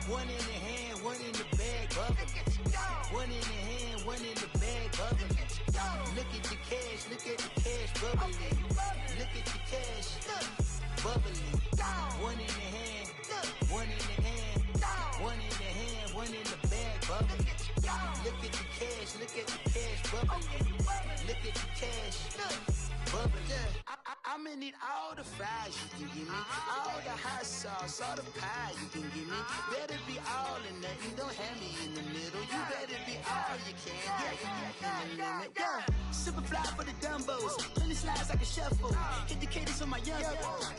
One in the hand, one in the bag, bubbling. One in the hand, one in the bag, bubbling. Look at the cash, bubbling. Look at the cash, bubbling. One in the hand, one in the hand, one in the hand, one in the bag, bubbling. Look at the cash, bubbling. Look at the cash, bubbling. I'ma need all the fries you can give me, all the hot sauce, all the pie you can give me. Better be all or nothing, don't have me in the middle. You better be all you can, yeah, in the limit, yeah. Super fly for the Dumbos, plenty slides like a shuffle. Hit the cadence on my young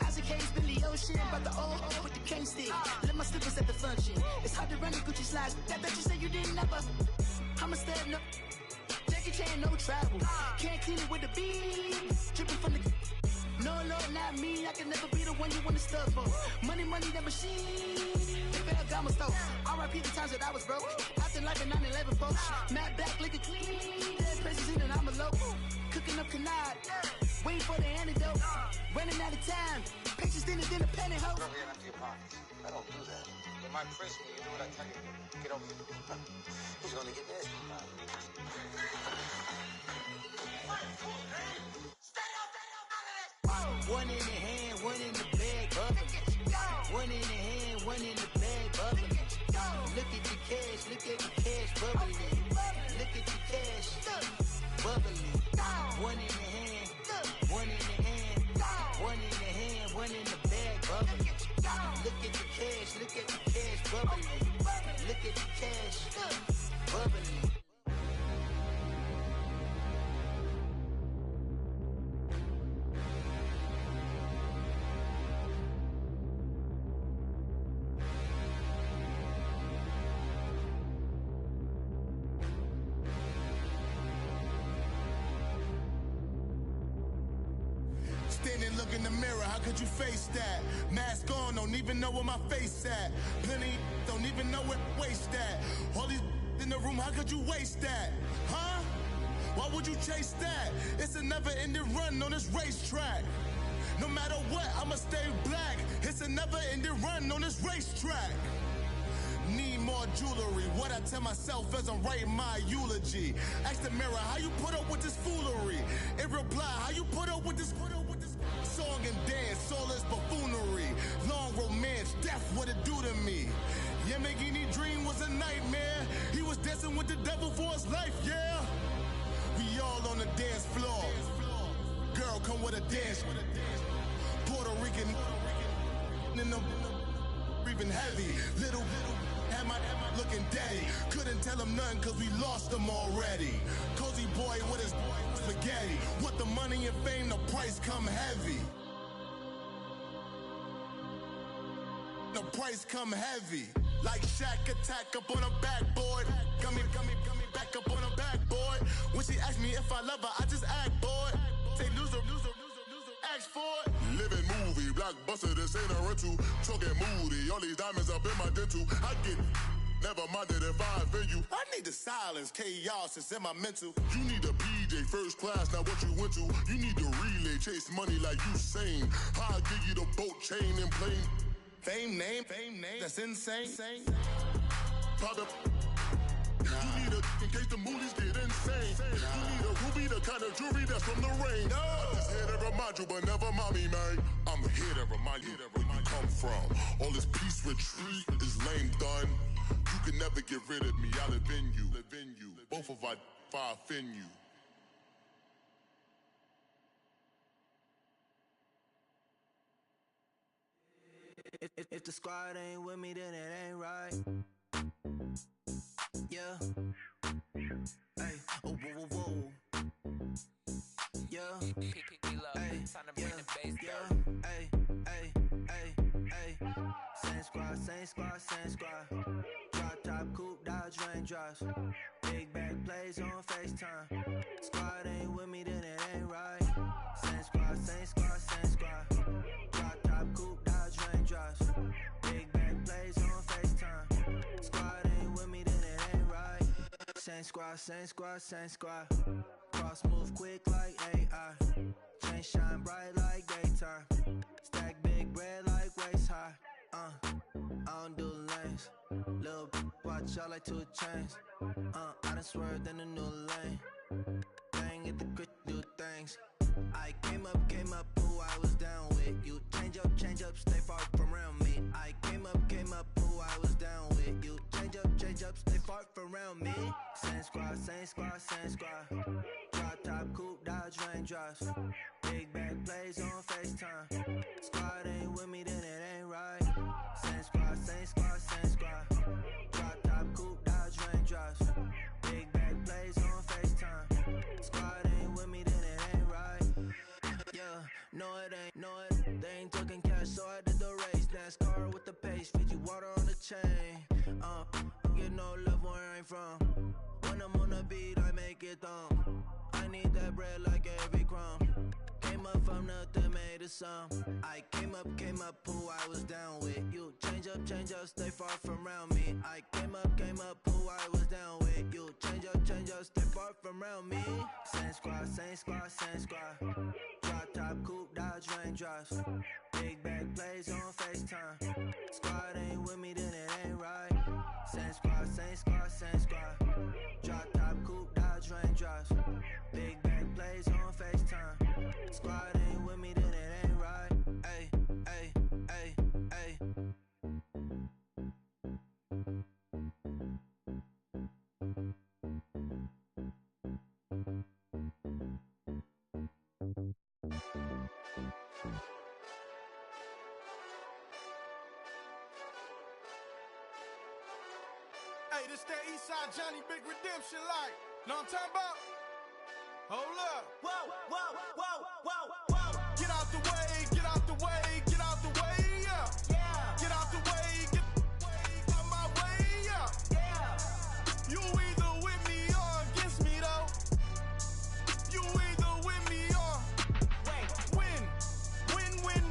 Isaac Hayes, Billy Ocean, about the old with the cane stick. Let my slippers at the function. It's hard to run the Gucci slides. That bet you say you didn't never. I'ma stand up. Jackie Chan, no travel. Can't clean it with the beat. Dripping from the. No, not me. I can never be the one you want to stuff for. Money, that machine. The Ferragamo stove. R.I.P. the times that I was broke. Acting like a 9/11 folks. Matt back, liquor clean. Dead president, I'm a local. Cooking up canard. Waiting for the antidote. Running out of time. Pictures thinner than a penny hoe. Don't get empty your pockets. I don't do that. You might press me. You do what I tell you. Get over here. He's gonna get this. One in the hand, one in the bag, bubbling. One in the hand, one in the bag, bubbling. Look at the cash, bubbling. Look at the cash, bubbling. One in the hand, one in the hand, one in the hand, one in the bag, bubbling. Look at the cash, bubbling. Look at the cash, bubbling. Standing looking to mirror, how could you face that? Mask on, don't even know where my face at. Plenty don't even know where waste at. All these in the room, how could you waste that? Huh? Why would you chase that? It's a never-ending run on this racetrack. No matter what, I'ma stay black. It's a never-ending run on this racetrack. Need more jewelry. What I tell myself as I'm writing my eulogy. Ask the mirror, how you put up with this foolery? It reply, how you put up with this song and dance, soulless buffoonery. Long romance, death, what it do to me? Yamagini dream was a nightmare. He was dancing with the devil for his life, yeah. We all on the dance floor. Girl, come with a dance. Puerto Rican in the breathing heavy. Little had my looking daddy. Couldn't tell him nothing cause we lost him already. Cozy boy with his spaghetti. With the money and fame, the price come heavy. The price come heavy. Like Shaq attack up on a backboard. Gummy, back up on a backboard. When she asked me if I love her, I just act bored. Say loser, ask for it. Living movie, blockbuster, this ain't a rental. Talking moody, all these diamonds up in my dental. I get never minded if I offend you. I need the silence, chaos is in my mental. You need a PJ, first class, not what you went to. You need the relay, chase money like you sane. I'll give you the boat, chain, and plane. Fame name, that's insane. Pop up. You need a in case the movies get insane. You need a ruby, the kind of jewelry that's from the rain. I'm just here to remind you, but never mind me, man. I'm here to remind you where you come from. All this peace retreat is lame done. You can never get rid of me. I live in you. Both of us, if I offend you. If the squad ain't with me, then it ain't right. Yeah. Hey, oh, whoa, whoa, whoa. Yeah. Hey, yeah. Hey. Same squad. Drop top, coupe, Dodge raindrops. Big bag plays on FaceTime. Squad ain't with me, then it ain't right. Same squad. Drop top, coupe, Dodge raindrops. Big bag plays on FaceTime. Squad ain't with me, then it ain't right. Same squad. Cross move quick like AI. Chain shine bright like daytime. Stack big bread like waist high. I don't do lanes. Little watch out like 2 chains. I done swerved in a new lane. Bang at the crit, do things. I came up, who I was down with. You change up, stay far from around me. I came up, who I was down with. You change up, stay far from around me. Same squad. Drop top, coupe, Dodge raindrops. Big bag plays on FaceTime. Squad ain't with me, then it ain't right. Same squad. Drop top, coupe, Dodge raindrops. Big bag plays on FaceTime. Squad ain't with me, then it ain't right. Yeah, no it ain't. They ain't talking cash, so I did the race. NASCAR with the pace, Fiji water on the chain. Get no love where I ain't from. When I'm on the beat, I make it thumb. I need that bread like every crumb. Came up from nothing, made a sum. I came up, who I was down with. You change up, stay far from around me. I came up, who I was down with. You change up, stay far from around me. Same squad. Drop top, coupe, Dodge raindrops. Big bag plays on FaceTime. Squad ain't with me, then it ain't right. Same squad. Drop top, coupe, Dodge raindrops. Big bag plays on FaceTime. Squad ain't with me, then it ain't right. Ay. Hey, this that Eastside Johnny Big Redemption like. Know what I'm talking about? Hold up. Whoa. Get out the way, yeah. Get out the way, get out my way, yeah. You either with me or against me, though. You either with me or win.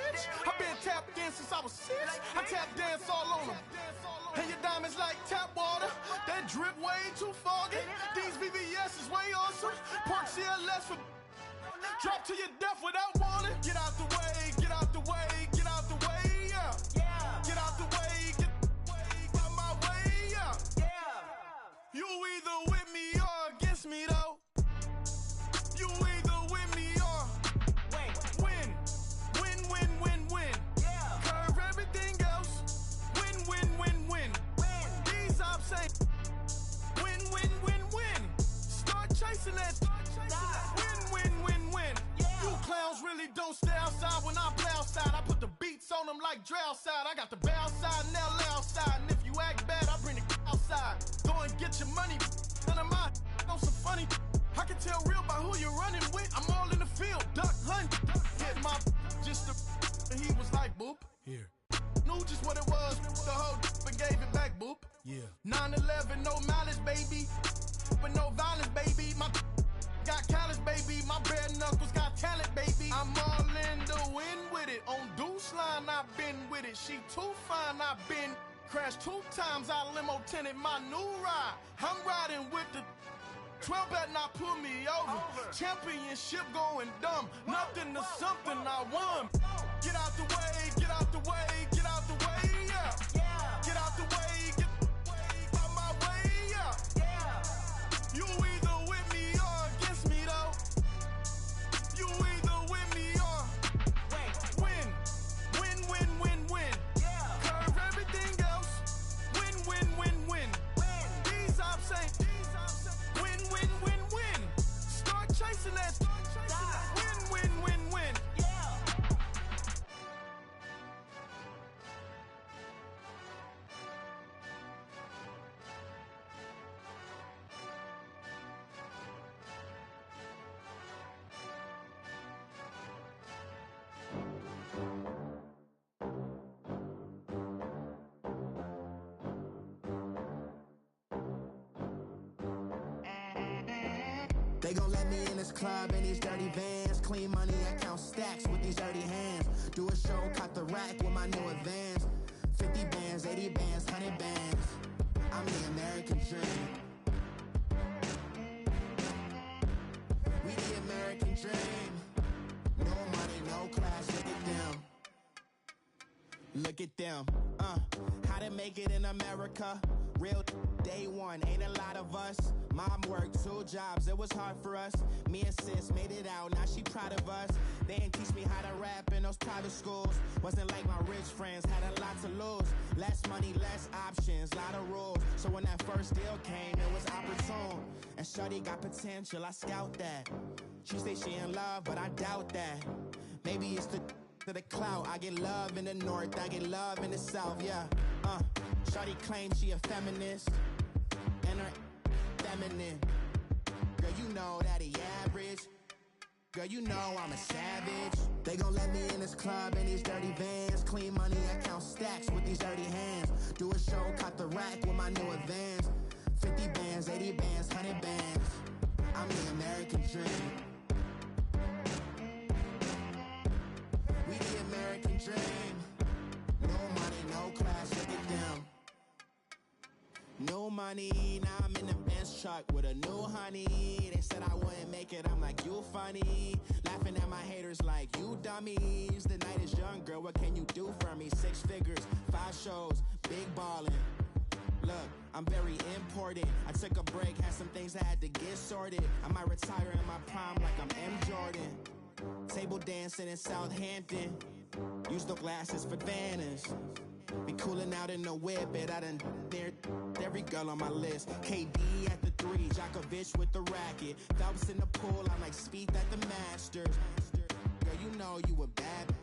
rich. I've been tapped in since I was 6. I tap dance all on them. And your diamonds like tap water. That drip way too foggy. These VVS is way awesome. Park CLS for drop to your death without warning. Get out the way, get out the way, get out the way, yeah. Get out the way, get out my way, yeah. You either with me or against me though. You either with me or win. Win. Curve everything else. Win. These ops say win. Start chasing that. Win. You clowns really don't stay outside when I play outside. I put the beats on them like drow side. I got the bow side and LA outside. And if you act bad, I bring the outside. Go and get your money. None of my know some funny. I can tell real by who you're running with. I'm all in the field, duck hunt. Hit my just the he was like boop. Here. Knew just what it was. The whole and gave it back, boop. Yeah. 9/11, no malice, baby. But no violence, baby. My got callous, baby. My bare knuckles got talent, baby. I'm all in the wind with it. On Deuce line, I've been with it. She too fine, I've been crashed 2 times. I limo tinted my new ride. I'm riding with the 12 better not pull me over. Championship going dumb. Nothing to something I won. Get out the way, get out the way, get out the way, yeah. Get out the way, get out my way, yeah. You either with me or against me though. You either with me or win. Curve everything else. Win. These ops ain't win. Start chasing that. Win. They gon' let me in this club in these dirty vans. Clean money, I count stacks with these dirty hands. Do a show, cut the rack with my new advance. 50 bands, 80 bands, 100 bands. I'm the American dream. We the American dream. No money, no class, look at them. Look at them, how to make it in America. Real day one, ain't a lot of us. Mom worked 2 jobs, it was hard for us. Me and sis made it out, now she proud of us. They didn't teach me how to rap in those private schools. Wasn't like my rich friends, had a lot to lose. Less money, less options, lot of rules. So when that first deal came, it was opportune. And shorty got potential, I scout that. She say she in love, but I doubt that. Maybe it's to the clout. I get love in the north, I get love in the south, yeah. Shorty claims she a feminist, and her feminine. Girl, you know that he average. Girl, you know I'm a savage. They gon' let me in this club in these dirty vans. Clean money, I count stacks with these dirty hands. Do a show, cut the rack with my new advance. 50 bands, 80 bands, 100 bands. I'm the American dream. We the American dream. No money, no class, look at them. No money, now I'm in the Benz truck with a new honey. They said I wouldn't make it, I'm like, you funny. Laughing at my haters like, you dummies. The night is young, girl, what can you do for me? 6 figures, 5 shows, big ballin'. Look, I'm very important. I took a break, had some things I had to get sorted. I might retire in my prime like I'm M. Jordan. Table dancing in Southampton. Use the glasses for Vannas. Be cooling out in the whip, but I done there every girl on my list. KD at the 3, Djokovic with the racket. Phelps in the pool, I'm like Speed at the Masters. Girl, you know you a bad.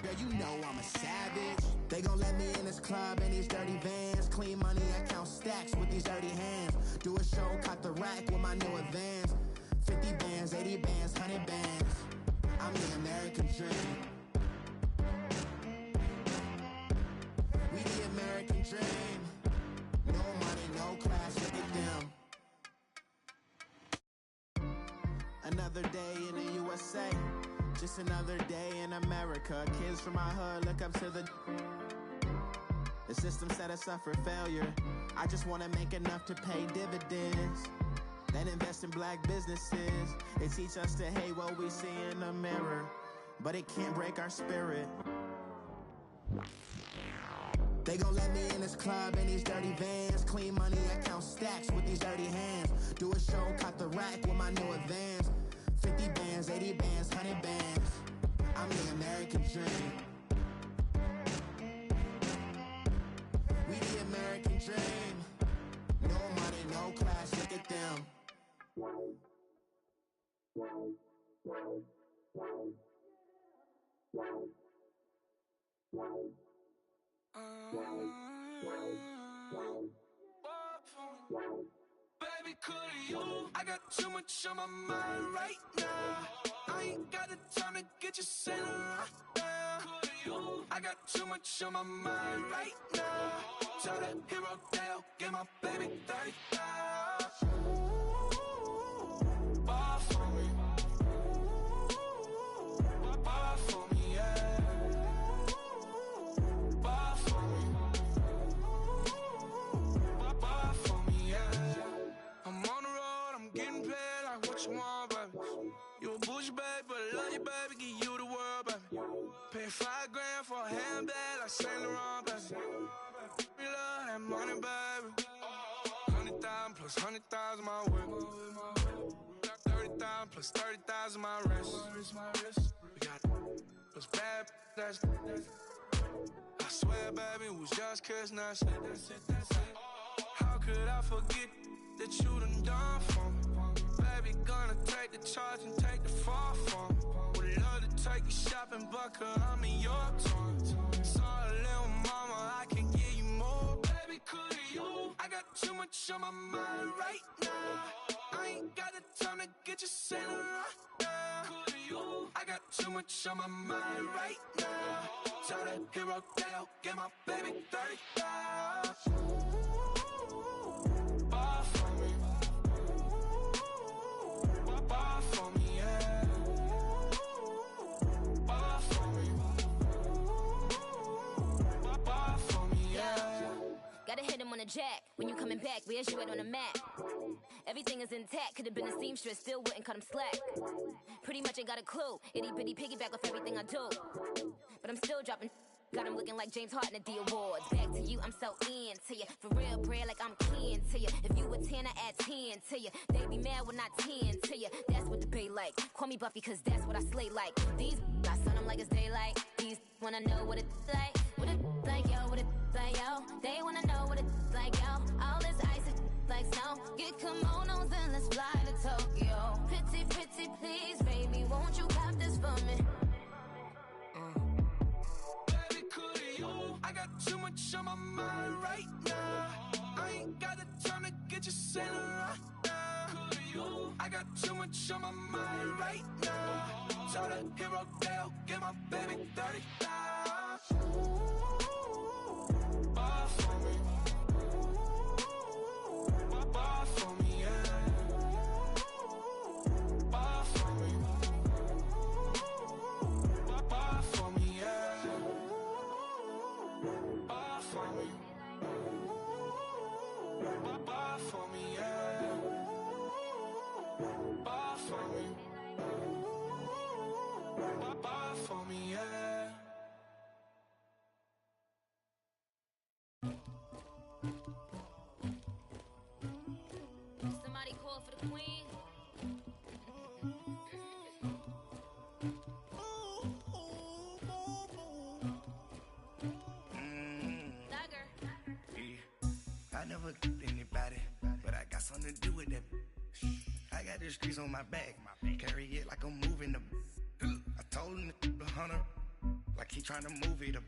Girl, you know I'm a savage. They gon' let me in this club in these dirty vans. Clean money, I count stacks with these dirty hands. Do a show, cut the rack with my new advance. 50 bands, 80 bands, 100 bands. I'm the American dream. We the American dream. No money, no class, look at them. Another day in the USA. Just another day in America. Kids from my hood look up to the system set us up for failure. I just wanna make enough to pay dividends, then invest in black businesses. They teach us to hate what we see in the mirror, but it can't break our spirit. They gon' let me in this club in these dirty vans. Clean money, I count stacks with these dirty hands. Do a show, cut the rack with my new advance. 50 bands, 80 bands, 100 bands. I'm the American dream. We the American dream. No money, no class, look at them. Baby, could you? I got too much on my mind right now. I ain't got the time to get you sitting right now. Could you? I got too much on my mind right now. Tell that hero Dale, get my baby 30,000. Bar for me. Bar for me, yeah. Bar for me. Bar for me, yeah. I'm on the road, I'm getting paid like what you want, baby. You a bougie, baby, but I love you, baby. Give you the world, baby. Pay $5 grand for a handbag like Saint Laurent, baby. We love that money, baby. 100,000 plus 100,000 my way. 30,000 plus 30,000 my wrist. We got those bad, that's I swear, baby, it was just kiss, now that's it. How could I forget that you done for me? Baby, gonna take the charge and take the fall for me. Would love to take you shopping, but I'm in your town. Sorry, little mama, I can give you more. Baby, could you? I got too much on my mind right now. I ain't got the time to get you sitting right now. Could you? I got too much on my mind right now. Tell that hero Dale, get my baby 30,000. Bar for me. Bar for me, yeah. Bar for me. Bar for me, yeah. Gotta hit him on the jack. When you coming back, where's you at on the map? Everything is intact. Could've been a seamstress, still wouldn't cut him slack. Pretty much ain't got a clue. Itty bitty piggyback off everything I do. But I'm still dropping. Got him looking like James Harden at the awards. Back to you, I'm so into you. For real, bread, like I'm keen to you. If you a 10, I add 10 to you. They be mad when I 10 to you. That's what the bay like. Call me Buffy, cause that's what I slay like. These, I sun them like it's daylight. These wanna know what it's like. What it like, yo, what it like, yo. They wanna know what it's like, yo. All this ice is like snow. Get kimonos and let's fly to Tokyo. Pretty, pretty, please, baby, won't you cop this for me? I got too much on my mind right now. I ain't got the time to get you sitting right now. Could you? I got too much on my mind right now. Tell the hero Dale, get my baby 30,000. Bar for me. Bar for me, yeah. Bar for me. Bar for me, yeah. Bar for me. Bar for me, yeah. Bar for me. Bar for me, yeah. Somebody call for the queen. I never killed anybody, but I got something to do with that. I got the streets on my back, carry it like I'm moving the. I told him to 100, like he trying to move it up.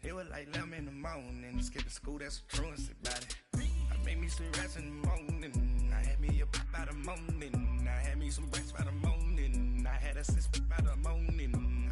It was like 11 in the morning, skipping school, that's a truancy about it. I made me some rats in the morning, I had me a pop by the morning, I had me some breaks by the morning, I had a sis by the morning,